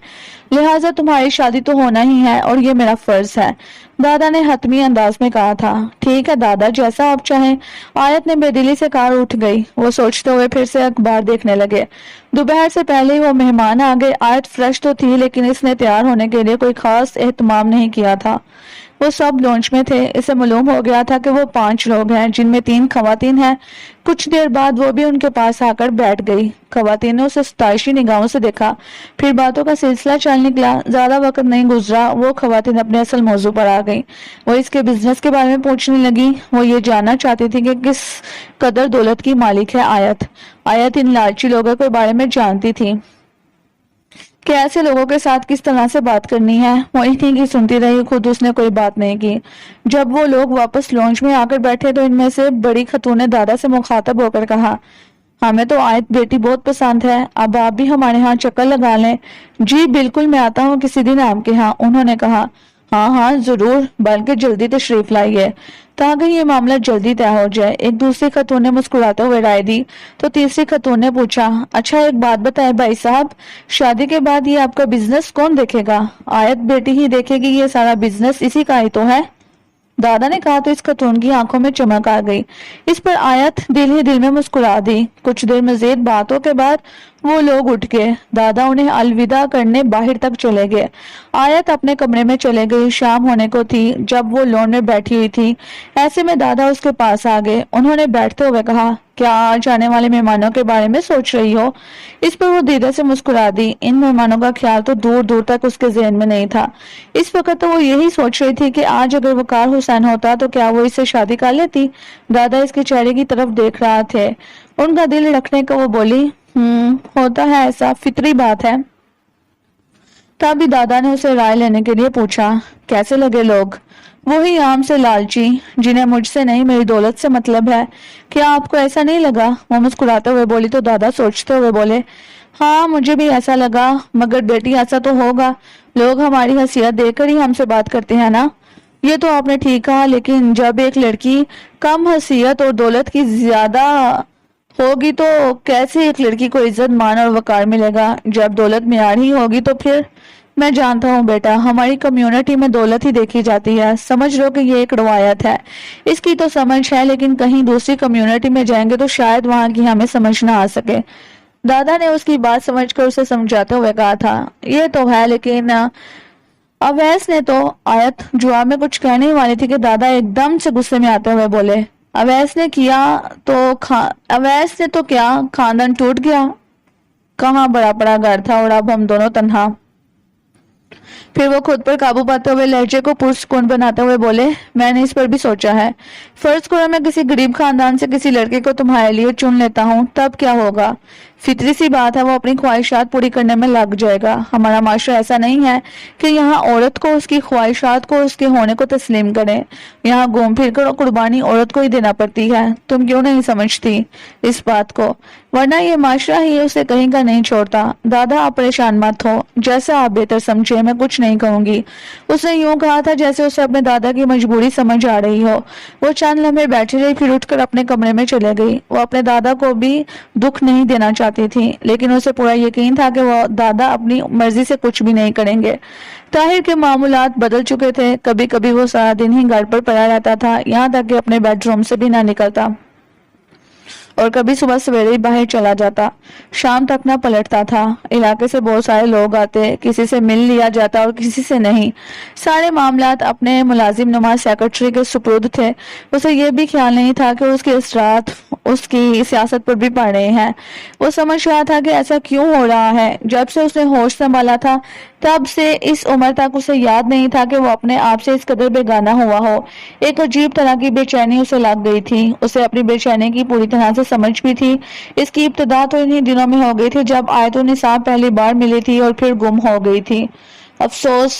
لہٰذا تمہاری شادی تو ہونا ہی ہے اور یہ میرا فرض ہے، دادا نے حتمی انداز میں کہا تھا۔ ٹھیک ہے دادا، جیسا آپ چاہیں، آیت نے بے دلی سے کار اٹھ گئی۔ وہ سوچتے ہوئے پھر سے اخبار دیکھنے لگے۔ دوپہر سے پہلے ہی وہ مہمان آ گئے۔ آیت فریش تو تھی لیکن اس نے تیار ہونے کے لیے کوئی خاص اہتمام نہیں کیا تھا۔ وہ سب لانچ میں تھے، اسے معلوم ہو گیا تھا کہ وہ 5 لوگ ہیں جن میں 3 خواتین ہیں۔ کچھ دیر بعد وہ بھی ان کے پاس آ کر بیٹھ گئی۔ خواتین نے اسے ستائشی نگاہوں سے دیکھا، پھر باتوں کا سلسلہ چل نکلا۔ زیادہ وقت نہیں گزرا، وہ خواتین اپنے اصل موضوع پر آ گئیں۔ وہ اس کے بزنس کے بارے میں پوچھنے لگی۔ وہ یہ جاننا چاہتی تھی کہ کس قدر دولت کی مالک ہے آیت۔ آیت ان لالچی لوگوں کے بارے میں جانتی تھی کہ ایسے لوگوں کے ساتھ کس طرح سے بات کرنی ہے۔ وہ انہیں کی سنتی رہی، خود اس نے کوئی بات نہیں کی۔ جب وہ لوگ واپس لانچ میں آ کر بیٹھے تو ان میں سے بڑی خاتون نے دادا سے مخاطب ہو کر کہا، ہمیں تو آیت بیٹی بہت پسند ہے، اب آپ بھی ہمارے ہاں چکر لگا لیں۔ جی بالکل، میں آتا ہوں کسی دن آپ کے ہاں، انہوں نے کہا۔ ہاں ہاں ضرور، بلکہ جلدی تشریف لائیے تاکہ یہ معاملہ جلدی طے ہو جائے، ایک دوسری خاتون نے مسکراتے ہوئے رائے دی۔ تو تیسری خاتون نے پوچھا، اچھا ایک بات بتائے بھائی صاحب، شادی کے بعد یہ آپ کا بزنس کون دیکھے گا؟ آیت بیٹی ہی دیکھے گی، یہ سارا بزنس اسی کا ہی تو ہے، دادا نے کہا تو اس خاتون کی آنکھوں میں چمک آ گئی۔ اس پر آیت دل ہی دل میں مسکرا دی۔ کچھ دیر مزید باتوں کے بعد وہ لوگ اٹھ گئے۔ دادا انہیں الوداع کرنے باہر تک چلے گئے۔ آیت اپنے کمرے میں چلے گئی۔ شام ہونے کو تھی جب وہ لون میں بیٹھی ہوئی تھی، ایسے میں دادا اس کے پاس آ گئے۔ انہوں نے بیٹھتے ہوئے کہا، کیا آج آنے والے مہمانوں کے بارے میں سوچ رہی ہو؟ اس پر وہ دیدہ سے مسکرا دی۔ ان مہمانوں کا خیال تو دور دور تک اس کے ذہن میں نہیں تھا۔ اس وقت تو وہ یہی سوچ رہی تھی کہ آج اگر وقار حسین ہوتا تو کیا وہ اس سے شادی کر لیتی؟ دادا اس کے چہرے کی طرف دیکھ رہا تھے، ان کا دل رکھنے کو وہ بولی، ہوتا ہے ایسا، فطری بات ہے۔ تبھی دادا نے اسے رائے لینے کے لیے پوچھا، کیسے لگے لوگ؟ وہی عام سے لالچی جنہیں مجھ سے نہیں میری دولت سے مطلب ہے، کیا آپ کو ایسا نہیں لگا؟ وہ مسکراتے ہوئے بولی تو دادا سوچتے ہوئے بولے، ہاں مجھے بھی ایسا لگا، مگر بیٹی ایسا تو ہوگا، لوگ ہماری حیثیت دیکھ کر ہی ہم سے بات کرتے ہیں نا۔ یہ تو آپ نے ٹھیک کہا، لیکن جب ایک لڑکی کم حیثیت اور دولت کی زیادہ ہوگی تو کیسے ایک لڑکی کو عزت مان اور وقار ملے گا؟ جب دولت معیار ہی ہوگی تو پھر میں جانتا ہوں بیٹا، ہماری کمیونٹی میں دولت ہی دیکھی جاتی ہے، سمجھ لو کہ یہ ایک روایت ہے، اس کی تو سمجھ ہے، لیکن کہیں دوسری کمیونٹی میں جائیں گے تو شاید وہاں کی ہمیں سمجھ نہ آ سکے۔ دادا نے اس کی بات سمجھ کر اسے سمجھاتے ہوئے کہا تھا، یہ تو ہے، لیکن اویس نے تو آیت جواب میں کچھ کہنے والی تھی کہ دادا ایک دم سے غصے میں آتے ہوئے بولے، اویس نے تو کیا خاندان ٹوٹ گیا؟ کہاں بڑا بڑا گھر تھا اور اب ہم دونوں تنہا۔ پھر وہ خود پر قابو پاتے ہوئے لہجے کو پرسکون بناتے ہوئے بولے، میں نے اس پر بھی سوچا ہے، فرض کرو میں کسی غریب خاندان سے کسی لڑکے کو تمہارے لیے چن لیتا ہوں، تب کیا ہوگا؟ فطری سی بات ہے، وہ اپنی خواہشات پوری کرنے میں لگ جائے گا۔ ہمارا معاشرہ ایسا نہیں ہے کہ یہاں عورت کو اس کی خواہشات کو اس کے ہونے کو تسلیم کرے، یہاں گھوم پھر کر قربانی عورت کو ہی دینا پڑتی ہے۔ تم کیوں نہیں سمجھتی اس بات کو؟ ورنہ یہ معاشرہ ہی اسے کہیں کا نہیں چھوڑتا۔ دادا آپ پریشان مت ہو، جیسا آپ بہتر سمجھے، میں کچھ نہیں کہوں گی۔ اس نے یوں کہا تھا جیسے اسے اپنے دادا کی مجبوری سمجھ آ رہی ہو۔ وہ چند لمحے بیٹھی رہی، پھر اٹھ کر اپنے کمرے میں چلے گئی۔ وہ اپنے دادا کو بھی دکھ نہیں دینا چاہتی تھی، لیکن اسے پورا یقین تھا کہ وہ دادا اپنی مرضی سے کچھ بھی نہیں کریں گے۔ طاہر کے معمولات بدل چکے تھے، کبھی کبھی وہ سارا دن ہی گھر پر پڑا رہتا تھا، یہاں تک کہ اپنے بیڈ روم سے بھی نہ نکلتا، اور کبھی صبح سویرے ہی باہر چلا جاتا، شام تک نہ پلٹتا تھا۔ علاقے سے بہت سارے لوگ آتے، کسی سے مل لیا جاتا اور کسی سے نہیں۔ سارے معاملات اپنے ملازم نما سیکرٹری کے سپرد تھے۔ اسے یہ بھی خیال نہیں تھا کہ اس کے اثرات اس کی سیاست پر بھی پڑ رہے ہیں۔ وہ سمجھ رہا تھا کہ ایسا کیوں ہو رہا ہے۔ جب سے اس نے ہوش سنبھالا تھا تب سے اس عمر تک اسے یاد نہیں تھا کہ وہ اپنے آپ سے اس قدر بے گانہ ہوا ہو۔ ایک عجیب طرح کی بے چینی اسے لگ گئی تھی۔ اسے اپنی بے چینی کی پوری طرح سے سمجھ بھی تھی۔ اس کی ابتدا تو انہی دنوں میں ہو گئی تھی جب آیت النساء پہلی بار ملی تھی اور پھر گم ہو گئی تھی۔ افسوس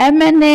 MNA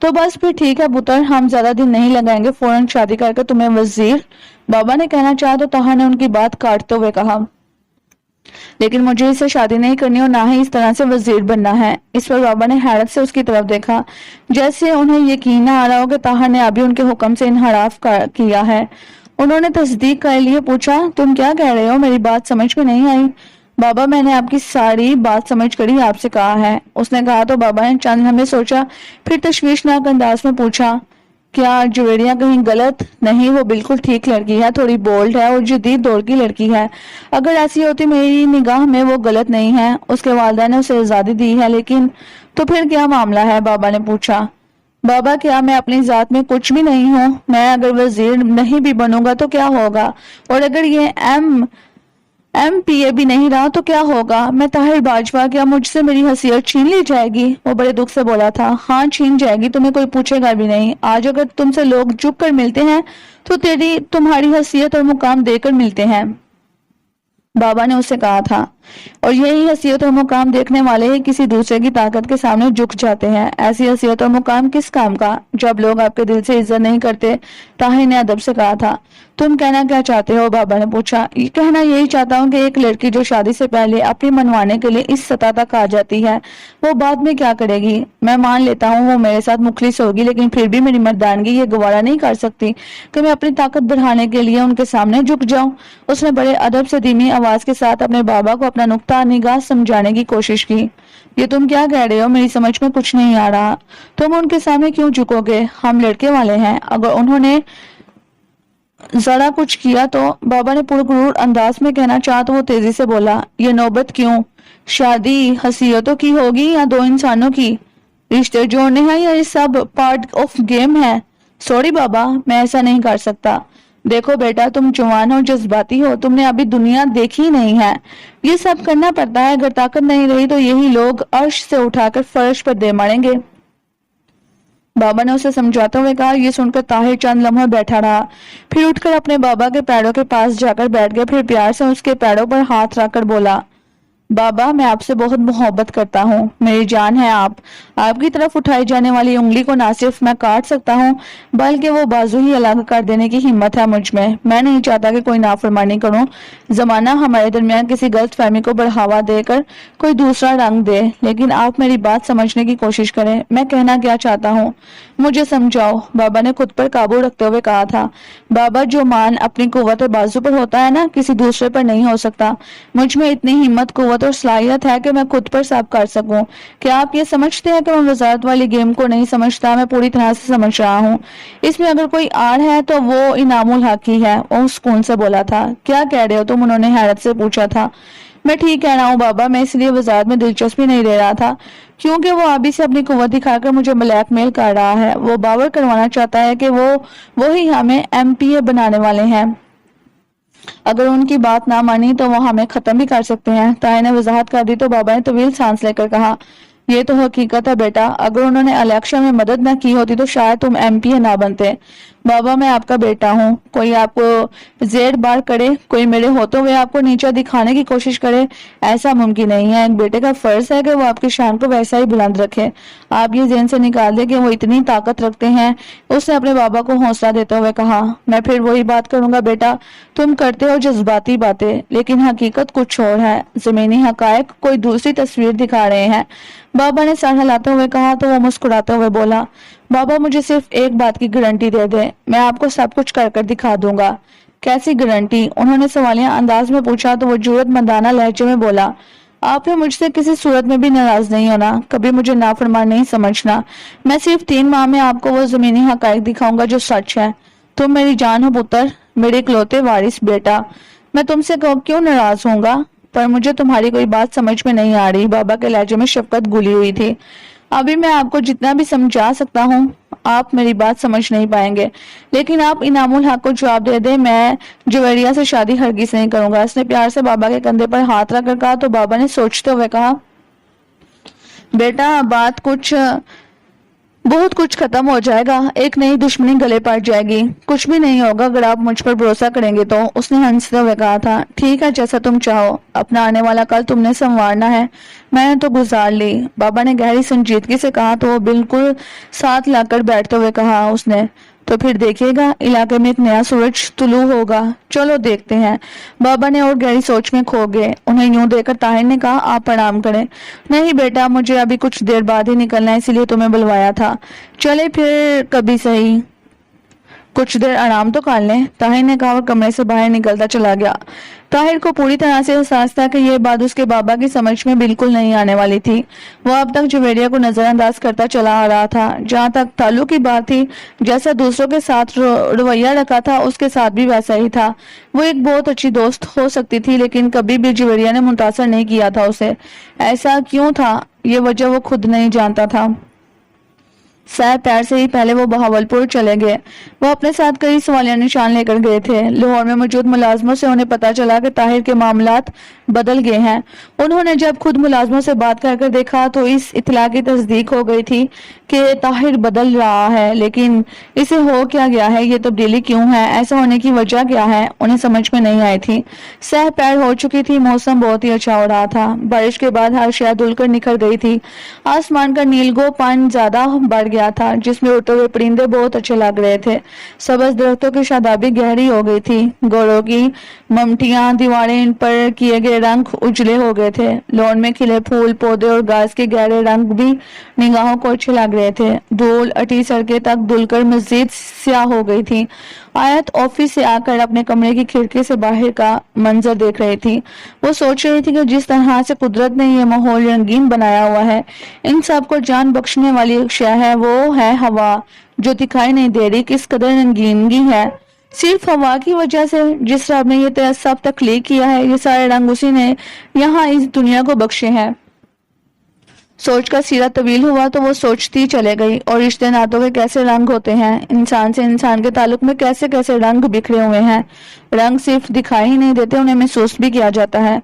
تو بس پھر ٹھیک ہے پتر، ہم زیادہ دن نہیں لگائیں گے، فوراً شادی کر کے تمہیں وزیر بابا نے کہنا چاہا تو طاہر نے ان کی بات کاٹتے ہوئے کہا، لیکن مجھے اس سے شادی نہیں کرنی اور نہ ہی اس طرح سے وزیر بننا ہے۔ اس پر بابا نے حیرت سے اس کی طرف دیکھا، جیسے انہیں یقین نہ آ رہا ہو کہ طاہر نے ابھی ان کے حکم سے انحراف کیا ہے۔ انہوں نے تصدیق کر لیے پوچھا، تم کیا کہہ رہے ہو؟ میری بات سمجھ میں نہیں آئی۔ بابا میں نے آپ کی ساری بات سمجھ کر ہی آپ سے کہا ہے، اس نے کہا تو بابا نے چند لمحے سوچا، پھر تشویشناک انداز میں پوچھا، کیا جویریہ کہیں غلط؟ نہیں، وہ بالکل ٹھیک لڑکی ہے، تھوڑی بولڈ ہے اور جدید دور کی لڑکی ہے۔ اگر ایسی ہوتی میری نگاہ میں وہ غلط نہیں ہے، اس کے والدین نے اسے آزادی دی ہے، لیکن تو پھر کیا معاملہ ہے؟ بابا نے پوچھا۔ بابا کیا میں اپنی ذات میں کچھ بھی نہیں ہوں؟ میں اگر وزیر نہیں بھی بنوں گا تو کیا ہوگا؟ اور اگر یہ ایم پی اے بھی نہیں رہا تو کیا ہوگا؟ میں طاہر باجوہ، کیا مجھ سے میری حیثیت چھین لی جائے گی؟ وہ بڑے دکھ سے بولا تھا، ہاں چھین جائے گی، تمہیں کوئی پوچھے گا بھی نہیں۔ آج اگر تم سے لوگ جھک کر ملتے ہیں تو تمہاری حیثیت اور مقام دے کر ملتے ہیں، بابا نے اسے کہا تھا، اور یہی حیثیت اور مقام دیکھنے والے ہی کسی دوسرے کی طاقت کے سامنے جھک جاتے ہیں۔ ایسی حیثیت اور مقام کس کام کا جب لوگ آپ کے دل سے عزت نہیں کرتے؟ طاہر نے ادب سے کہا تھا۔ تم کہنا کیا چاہتے ہو؟ بابا نے پوچھا۔ یہ کہنا یہی چاہتا ہوں کہ ایک لڑکی جو شادی سے پہلے اپنی منوانے کے لیے اس سطح تک آ جاتی ہے، وہ بعد میں کیا کرے گی؟ میں مان لیتا ہوں وہ میرے ساتھ مخلص ہوگی، لیکن پھر بھی میری مردانگی یہ گوارا نہیں کر سکتی کہ میں اپنی طاقت بڑھانے کے لیے ان کے سامنے جھک جاؤں۔ اس نے بڑے ادب سے دھیمی آواز کے ساتھ اپنے بابا کو اپنا نقطہ نگاہ سمجھانے کی کوشش کی۔ یہ تم کیا کہہ رہے ہو؟ میری سمجھ میں کچھ نہیں آ رہا۔ تم ان کے سامنے کیوں جھکو گے؟ ہم لڑکے والے ہیں، اگر انہوں نے ذرا کچھ کیا تو؟ بابا نے پرغرور انداز میں کہنا چاہا تو وہ تیزی سے بولا، یہ نوبت کیوں؟ شادی حیثیتوں کی ہوگی یا دو انسانوں کی؟ رشتے جوڑنے ہیں یا یہ سب پارٹ آف گیم ہے؟ سوری بابا، میں ایسا نہیں کر سکتا۔ دیکھو بیٹا، تم جوان اور جذباتی ہو، تم نے ابھی دنیا دیکھی نہیں ہے، یہ سب کرنا پڑتا ہے، اگر طاقت نہیں رہی تو یہی لوگ عرش سے اٹھا کر فرش پر دے ماریں گے۔ بابا نے اسے سمجھاتے ہوئے کہا۔ یہ سن کر طاہر چند لمحے بیٹھا رہا، پھر اٹھ کر اپنے بابا کے پیروں کے پاس جا کر بیٹھ گیا، پھر پیار سے اس کے پیروں پر ہاتھ رکھ کر بولا، بابا میں آپ سے بہت محبت کرتا ہوں، میری جان ہے آپ کی طرف اٹھائی جانے والی انگلی کو نہ صرف میں کاٹ سکتا ہوں بلکہ وہ بازو ہی الگ کر دینے کی ہمت ہے مجھ میں نہیں چاہتا کہ کوئی نافرمانی کروں، زمانہ ہمارے درمیان کسی غلط فہمی کو بڑھاوا دے کر کوئی دوسرا رنگ دے، لیکن آپ میری بات سمجھنے کی کوشش کریں، میں کہنا کیا چاہتا ہوں، مجھے سمجھاؤ۔ بابا نے خود پر قابو رکھتے ہوئے کہا تھا، بابا جو مان اپنی قوت اور بازو پر ہوتا ہے نا، کسی دوسرے پر نہیں ہو سکتا، مجھ میں اتنی ہمت، قوت اور صلاحیت ہے کہ میں خود پر سب کر سکوں۔ کیا آپ یہ سمجھتے ہیں کہ میں وزارت والی گیم کو نہیں سمجھتا؟ میں پوری طرح سے سمجھ رہا ہوں، اس میں اگر کوئی آڑ ہے تو وہ انعام الحق ہی ہے۔ وہ سکون سے بولا تھا۔ کیا کہہ رہے ہو تم؟ انہوں نے حیرت سے پوچھا تھا۔ میں ٹھیک کہہ رہا ہوں بابا، میں اس لیے وزارت میں دلچسپی نہیں لے رہا تھا کیونکہ وہ ابھی سے اپنی قوت دکھا کر مجھے بلیک میل کر رہا ہے، وہ باور کروانا چاہتا ہے کہ وہی ہمیں ایم پی اے بنانے والے ہیں، اگر ان کی بات نہ مانی تو وہ ہمیں ختم بھی کر سکتے ہیں۔ طاہر نے وضاحت کر دی تو بابا نے طویل سانس لے کر کہا، یہ تو حقیقت ہے بیٹا، اگر انہوں نے الیکشن میں مدد نہ کی ہوتی تو شاید تم ایم پی اے نہ بنتے۔ بابا میں آپ کا بیٹا ہوں، کوئی آپ کو زیر بار کرے، کوئی میرے ہوتے ہوئے آپ کو نیچا دکھانے کی کوشش کرے، ایسا ممکن نہیں ہے۔ ایک بیٹے کا فرض ہے کہ وہ آپ کی شان کو ویسا ہی بلند رکھے، آپ یہ ذہن سے نکال دیں کہ وہ اتنی طاقت رکھتے ہیں۔ اس نے اپنے بابا کو حوصلہ دیتے ہوئے کہا، میں پھر وہی بات کروں گا بیٹا، تم کرتے ہو جذباتی باتیں لیکن حقیقت کچھ اور ہے، زمینی حقائق کوئی دوسری تصویر دکھا رہے ہیں۔ بابا نے سر ہلاتے ہوئے کہا تو وہ مسکراتے ہوئے بولا، بابا مجھے صرف ایک بات کی گارنٹی دے دے، میں آپ کو سب کچھ کر کر دکھا دوں گا۔ کیسی گارنٹی؟ انہوں نے سوالیہ انداز میں پوچھا تو وہ جرأت مندانہ لہجے میں بولا، آپ نے مجھ سے کسی صورت میں بھی ناراض نہیں ہونا، کبھی مجھے نافرمان نہیں سمجھنا، میں صرف 3 ماہ میں آپ کو وہ زمینی حقائق دکھاؤں گا جو سچ ہے۔ تم میری جان ہو پتر، میرے اکلوتے وارث بیٹا، میں تم سے کیوں ناراض ہوں گا؟ پر مجھے تمہاری کوئی بات سمجھ میں نہیں آ رہی۔ بابا کے لہجے میں شفقت گھلی ہوئی تھی۔ ابھی میں آپ کو جتنا بھی سمجھا سکتا ہوں آپ میری بات سمجھ نہیں پائیں گے، لیکن آپ انعام الحق کو جواب دے دیں، میں جویریہ سے شادی ہرگز نہیں کروں گا۔ اس نے پیار سے بابا کے کندھے پر ہاتھ رکھ کر کہا تو بابا نے سوچتے ہوئے کہا، بیٹا بات کچھ بہت کچھ ختم ہو جائے گا، ایک نئی دشمنی گلے پڑ جائے گی۔ کچھ بھی نہیں ہوگا اگر آپ مجھ پر بھروسہ کریں گے تو، اس نے ہنستے ہوئے کہا تھا۔ ٹھیک ہے، جیسا تم چاہو، اپنا آنے والا کل تم نے سنوارنا ہے، میں نے تو گزار لی۔ بابا نے گہری سنجیدگی سے کہا تو وہ بالکل ساتھ لا کر بیٹھتے ہوئے کہا اس نے، تو پھر دیکھیے گا علاقے میں ایک نیا سورج طلوع ہوگا، چلو دیکھتے ہیں۔ بابا نے اور گہری سوچ میں کھو گئے۔ انہیں یوں دیکھ کر طاہر نے کہا، آپ پرنام کریں۔ نہیں بیٹا، مجھے ابھی کچھ دیر بعد ہی نکلنا ہے، اسی لیے تمہیں بلوایا تھا۔ چلے پھر کبھی صحیح، کچھ دیر آرام تو کر لیں، طاہر نے کہا اور کمرے سے باہر نکلتا چلا گیا۔ طاہر کو پوری طرح سے احساس تھا کہ یہ بات اس کے بابا کی سمجھ میں بالکل نہیں آنے والی تھی۔ وہ اب تک جویریہ کو نظر انداز کرتا چلا آ رہا تھا۔ جہاں تک تعلق کی بات تھی، جیسا دوسروں کے ساتھ رویہ رکھا تھا اس کے ساتھ بھی ویسا ہی تھا۔ وہ ایک بہت اچھی دوست ہو سکتی تھی، لیکن کبھی بھی جویریہ نے متاثر نہیں کیا تھا اسے۔ ایسا کیوں تھا، یہ وجہ وہ خود نہیں جانتا تھا۔ سہ پیر سے ہی پہلے وہ بہاولپور چلے گئے۔ وہ اپنے ساتھ کئی سوالیہ نشان لے کر گئے تھے۔ لاہور میں موجود ملازموں سے انہیں پتا چلا کہ طاہر کے معاملات بدل گئے ہیں۔ انہوں نے جب خود ملازموں سے بات کر دیکھا تو اس اطلاع کی تصدیق ہو گئی تھی کہ طاہر بدل رہا ہے، لیکن اسے ہو کیا گیا ہے، یہ تبدیلی کیوں ہے، ایسا ہونے کی وجہ کیا ہے، انہیں سمجھ میں نہیں آئی تھی۔ سہ پیر ہو چکی تھی، موسم بہت ہی اچھا ہو رہا تھا۔ بارش کے بعد ہر شے دھل کر نکھر گئی تھی۔ آسمان کا نیلگو پن زیادہ بڑھ گیا تھا، جس میں اڑتے ہوئے پرندے بہت اچھے لگ رہے تھے۔ سبز درختوں کی شادابی گہری ہو گئی تھی۔ گوڑوں کی ممٹیاں، دیواریں، ان پر کیے گئے رنگ اجلے ہو گئے تھے۔ لون میں کھلے پھول، پودے اور گھاس کے گہرے رنگ بھی نگاہوں کو اچھے لگ رہے تھے۔ دھول اٹی سڑکیں تک دھل کر مزید سیاہ ہو گئی تھی۔ آیت آفس سے آ کر اپنے کمرے کی کھڑکی سے باہر کا منظر دیکھ رہی تھی۔ وہ سوچ رہی تھی کہ جس طرح سے قدرت نے یہ ماحول رنگین بنایا ہوا ہے، ان سب کو جان بخشنے والی ایک شے ہے، وہ ہے ہوا، جو دکھائی نہیں دے رہی، کس قدر رنگینگی ہے صرف ہوا کی وجہ سے۔ جس رب نے یہ سب تخلیق کیا ہے، یہ سارے رنگ اسی نے یہاں اس دنیا کو بخشے ہیں۔ سوچ کا سیرا طویل ہوا تو وہ سوچتی چلے گئی، اور رشتے ناتوں کے کیسے رنگ ہوتے ہیں، انسان سے انسان کے تعلق میں کیسے کیسے رنگ بکھرے ہوئے ہیں۔ رنگ صرف دکھائی ہی نہیں دیتے، انہیں محسوس بھی کیا جاتا ہے۔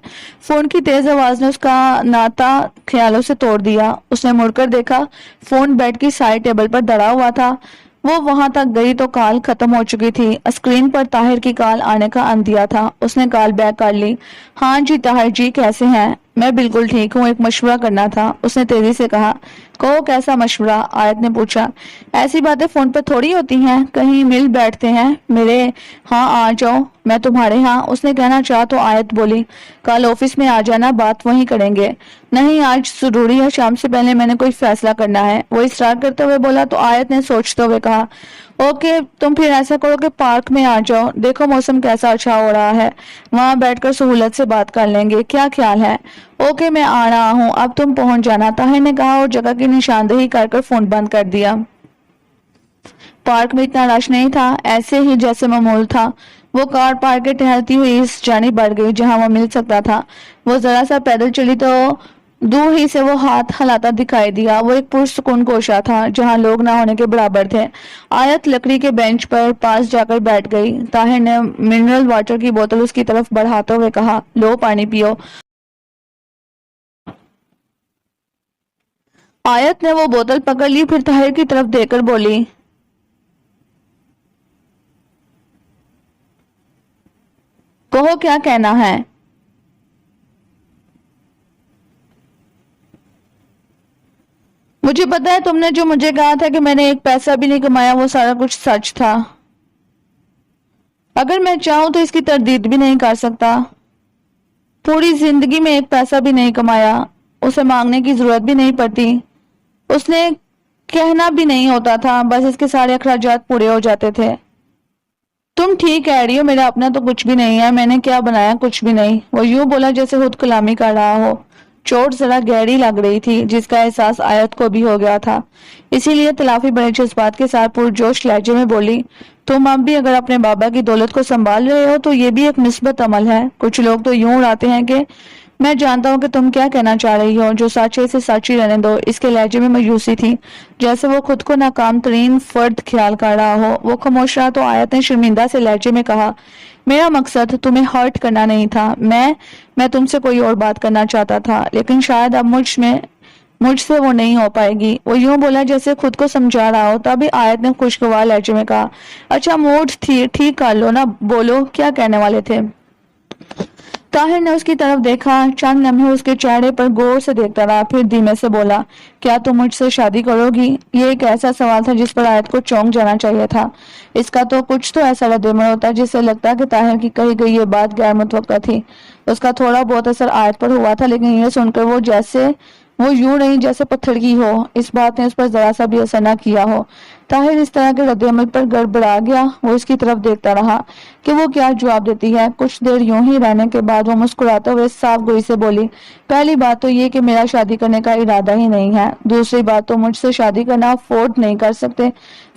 فون کی تیز آواز نے اس کا ناتا خیالوں سے توڑ دیا۔ اس نے مڑ کر دیکھا، فون بیڈ کی سائڈ ٹیبل پر دڑا ہوا تھا۔ وہ وہاں تک گئی تو کال ختم ہو چکی تھی۔ اسکرین پر طاہر کی کال آنے کا اندیا تھا۔ اس نے کال بیک کر لی۔ ہاں جی طاہر جی، کیسے ہیں؟ میں بالکل ٹھیک ہوں، ایک مشورہ کرنا تھا، اس نے تیزی سے کہا۔ کہو، کیسا مشورہ؟ آیت نے پوچھا۔ ایسی باتیں فون پر تھوڑی ہوتی ہیں، کہیں مل بیٹھتے ہیں میرے ہاں آ جاؤ، میں تمہارے ہاں، اس نے کہنا چاہا تو آیت بولی، کل آفس میں آ جانا، بات وہیں کریں گے۔ نہیں، آج ضروری ہے، شام سے پہلے میں نے کوئی فیصلہ کرنا ہے، وہ اصرار کرتے ہوئے بولا تو آیت نے سوچتے ہوئے کہا، اوکے، تم پھر ایسا کرو کہ پارک میں آ جاؤ، دیکھو موسم کیسا اچھا ہو رہا ہے، وہاں بیٹھ کر سہولت سے بات کر لیں گے، کیا خیال ہے؟ اوکے، میں آ رہا ہوں، اب تم پہنچ جانا، طاہر نے کہا اور جگہ کی نشاندہی کر فون بند کر دیا۔ پارک میں اتنا رش نہیں تھا، ایسے ہی جیسے معمول تھا۔ وہ کار پارک کے ٹہلتی ہوئی اس جانب بڑھ گئی جہاں وہ مل سکتا تھا۔ وہ ذرا سا پیدل چلی تو دور ہی سے وہ ہاتھ ہلاتا دکھائی دیا۔ وہ ایک پرسکون کوشا تھا جہاں لوگ نہ ہونے کے برابر تھے۔ آیت لکڑی کے بینچ پر پاس جا کر بیٹھ گئی۔ طاہر نے منرل واٹر کی بوتل اس کی طرف بڑھاتے ہوئے کہا، لو پانی پیو۔ آیت نے وہ بوتل پکڑ لی، پھر طاہر کی طرف دیکھ کر بولی، کہو کیا کہنا ہے؟ مجھے پتا ہے تم نے جو مجھے کہا تھا کہ میں نے ایک پیسہ بھی نہیں کمایا، وہ سارا کچھ سچ تھا۔ اگر میں چاہوں تو اس کی تردید بھی نہیں کر سکتا۔ پوری زندگی میں ایک پیسہ بھی نہیں کمایا، اسے مانگنے کی ضرورت بھی نہیں پڑتی، اس نے کہنا بھی نہیں ہوتا تھا، بس اس کے سارے اخراجات پورے ہو جاتے تھے۔ تم ٹھیک کہہ رہی ہو، میرا اپنا تو کچھ بھی نہیں ہے، میں نے کیا بنایا، کچھ بھی نہیں۔ وہ یوں بولا جیسے خود کلامی کر رہا ہو۔ چوٹ ذرا گہری لگ رہی تھی، جس کا احساس آیت کو بھی ہو گیا تھا، اسی لیے تلافی بڑے جذبات کے ساتھ پرجوش لہجے میں بولی، تم اب بھی اگر اپنے بابا کی دولت کو سنبھال رہے ہو تو یہ بھی ایک مثبت عمل ہے۔ کچھ لوگ تو یوں اڑاتے ہیں کہ میں جانتا ہوں کہ تم کیا کہنا چاہ رہی ہو، جو سچ ہے اسے سچ ہی رہنے دو۔ اس کے لہجے میں مایوسی تھی، جیسے وہ خود کو ناکام ترین فرد خیال کر رہا ہو۔ وہ خاموش رہا تو آیت نے شرمندہ سے لہجے میں کہا، میرا مقصد تمہیں ہرٹ کرنا نہیں تھا، میں تم سے کوئی اور بات کرنا چاہتا تھا، لیکن شاید اب مجھ سے وہ نہیں ہو پائے گی۔ وہ یوں بولا جیسے خود کو سمجھا رہا ہو۔ تبھی آیت نے خوشگوار لہجے میں کہا، اچھا موڈ ٹھیک کر لو نا، بولو کیا کہنے والے تھے؟ طاہر نے اس کی طرف دیکھا، چند لمحے اس کے چہرے پر غور سے دیکھتا رہا، پھر دھیمے سے بولا، کیا تم مجھ سے شادی کرو گی؟ یہ ایک ایسا سوال تھا جس پر آیت کو چونک جانا چاہیے تھا۔ اس کا تو کچھ تو ایسا رد عمل ہوتا جس سے لگتا کہ طاہر کی کہی گئی یہ بات غیر متوقع تھی۔ اس کا تھوڑا بہت اثر آیت پر ہوا تھا، لیکن یہ سن کر وہ یوں نہیں جیسے پتھر کی ہو۔ اس بات نے اس پر ذرا سا بھی اثر نہ کیا ہو۔ طاہر اس طرح کے رد عمل پر گڑبڑا گیا۔ وہ اس کی طرف دیکھتا رہا کہ وہ کیا جواب دیتی ہے۔ کچھ دیر یوں ہی رہنے کے بعد وہ مسکراتے ہوئے صاف گوئی سے بولی، پہلی بات تو یہ کہ میرا شادی کرنے کا ارادہ ہی نہیں ہے۔ دوسری بات تو مجھ سے شادی کرنا افورڈ نہیں کر سکتے۔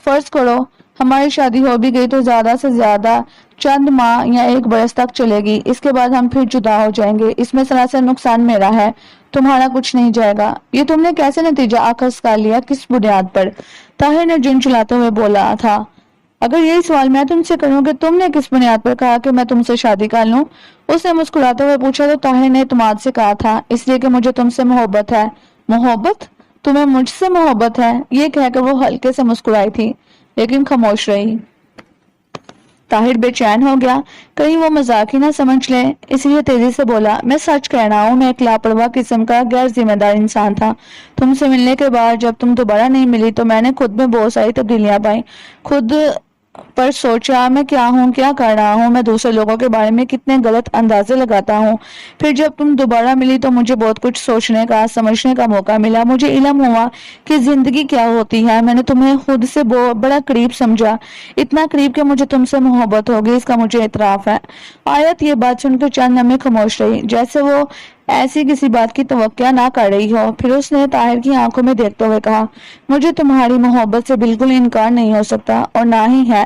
فرض کرو ہماری شادی ہو بھی گئی تو زیادہ سے زیادہ چند ماہ یا 1 برس تک چلے گی، اس کے بعد ہم پھر جدا ہو جائیں گے۔ اس میں سراسر نقصان میرا ہے، تمہارا کچھ نہیں جائے گا۔ یہ تم نے کیسے نتیجہ اخذ کر لیا؟ کس بنیاد پر؟ طاہر نے جن چلاتے ہوئے بولا تھا، اگر یہی سوال میں تم سے کروں کہ تم نے کس بنیاد پر کہا کہ میں تم سے شادی کر لوں؟ اس نے مسکراتے ہوئے پوچھا تو طاہر نے اعتماد سے کہا تھا، اس لیے کہ مجھے تم سے محبت ہے۔ محبت؟ تمہیں مجھ سے محبت ہے؟ یہ کہہ کر وہ ہلکے سے مسکرائی تھی، لیکن خاموش رہی۔ طاہر بے چین ہو گیا، کہیں وہ مذاق ہی نہ سمجھ لے، اس لیے تیزی سے بولا، میں سچ کہہ رہا ہوں، میں ایک لاپرواہ قسم کا غیر ذمہ دار انسان تھا۔ تم سے ملنے کے بعد جب تم دوبارہ نہیں ملی تو میں نے خود میں بہت ساری تبدیلیاں پائیں، خود پر سوچا میں کیا ہوں، کیا کر رہا ہوں، میں دوسرے لوگوں کے بارے میں کتنے غلط اندازے لگاتا ہوں۔ پھر جب تم دوبارہ ملی تو مجھے بہت کچھ سوچنے کا، سمجھنے کا موقع ملا، مجھے علم ہوا کہ زندگی کیا ہوتی ہے۔ میں نے تمہیں خود سے بڑا قریب سمجھا، اتنا قریب کہ مجھے تم سے محبت ہوگی، اس کا مجھے اعتراف ہے۔ آیت یہ بات سن کر چند لمحے خاموش رہی، جیسے وہ ایسی کسی بات کی توقع نہ کر رہی ہو۔ پھر اس نے طاہر کی آنکھوں میں دیکھتے ہوئے کہا، مجھے تمہاری محبت سے بالکل انکار نہیں ہو سکتا، اور نہ ہی ہے۔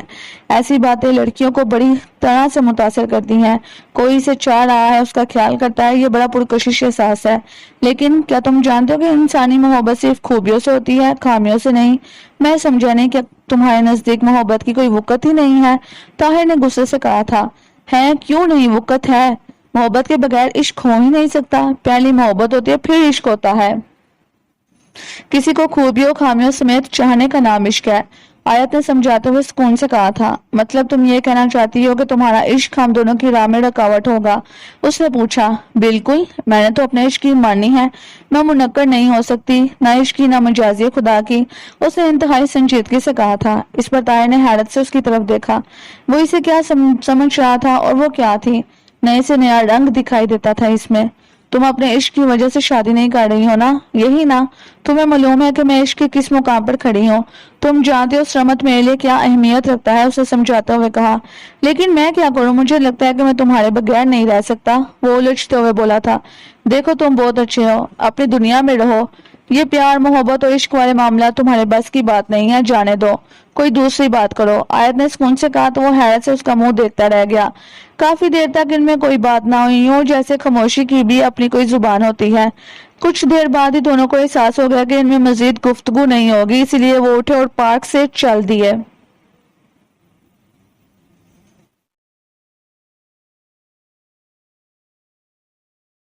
ایسی باتیں لڑکیوں کو بڑی طرح سے متاثر کرتی ہیں۔ کوئی اسے چاہ رہا ہے، اس کا خیال کرتا ہے، یہ بڑا پرکشش احساس ہے۔ لیکن کیا تم جانتے ہو کہ انسانی محبت صرف خوبیوں سے ہوتی ہے، خامیوں سے نہیں؟ میں سمجھا نہیں کہ تمہارے نزدیک محبت کی کوئی وقت ہی نہیں ہے؟ طاہر نے غصے سے کہا تھا، ہے کیوں نہیں، وقت ہے۔ محبت کے بغیر عشق ہو ہی نہیں سکتا۔ پہلی محبت ہوتی ہے، پھر عشق ہوتا ہے۔ کسی کو خوبیوں خامیوں سمیت چاہنے کا نام عشق ہے۔ آیت نے سمجھاتے ہوئے سکون سے کہا تھا، مطلب تم یہ کہنا چاہتی ہو کہ تمہارا عشق ہم دونوں کی راہ میں رکاوٹ ہوگا؟ اس نے پوچھا، بالکل، میں نے تو اپنے عشق کی مانی ہے، میں منکر نہیں ہو سکتی، نہ عشق کی نہ مجازی خدا کی۔ اس نے انتہائی سنجیدگی سے کہا تھا۔ اس پر طاہر نے حیرت سے اس کی طرف دیکھا، وہ اسے کیا سمجھ رہا تھا، اور وہ کیا تھی؟ نئے سے نیا رنگ دکھائی دیتا تھا اس میں۔ تم اپنے عشق کی وجہ سے شادی نہیں کر رہی ہو نا؟ یہی نا؟ تمہیں معلوم ہے کہ میں عشق کے کس مقام پر کھڑی ہوں، تم جانتے ہو سرمت میرے لیے کیا اہمیت رکھتا ہے، اسے سمجھاتے ہوئے کہا۔ لیکن میں کیا کروں، مجھے لگتا ہے کہ میں تمہارے بغیر نہیں رہ سکتا، وہ الجھتے ہوئے بولا تھا۔ دیکھو تم بہت اچھے ہو، اپنی دنیا میں رہو، یہ پیار محبت اور عشق والے معاملات تمہارے بس کی بات نہیں ہے، جانے دو، کوئی دوسری بات کرو۔ آیت نے سکون سے کہا تو وہ حیرت سے اس کا منہ دیکھتا رہ گیا۔ کافی دیر تک ان میں کوئی بات نہ ہوئی، یوں جیسے خاموشی کی بھی اپنی کوئی زبان ہوتی ہے۔ کچھ دیر بعد ہی دونوں کو احساس ہو گیا کہ ان میں مزید گفتگو نہیں ہوگی، اسی لیے وہ اٹھے اور پارک سے چل دیے۔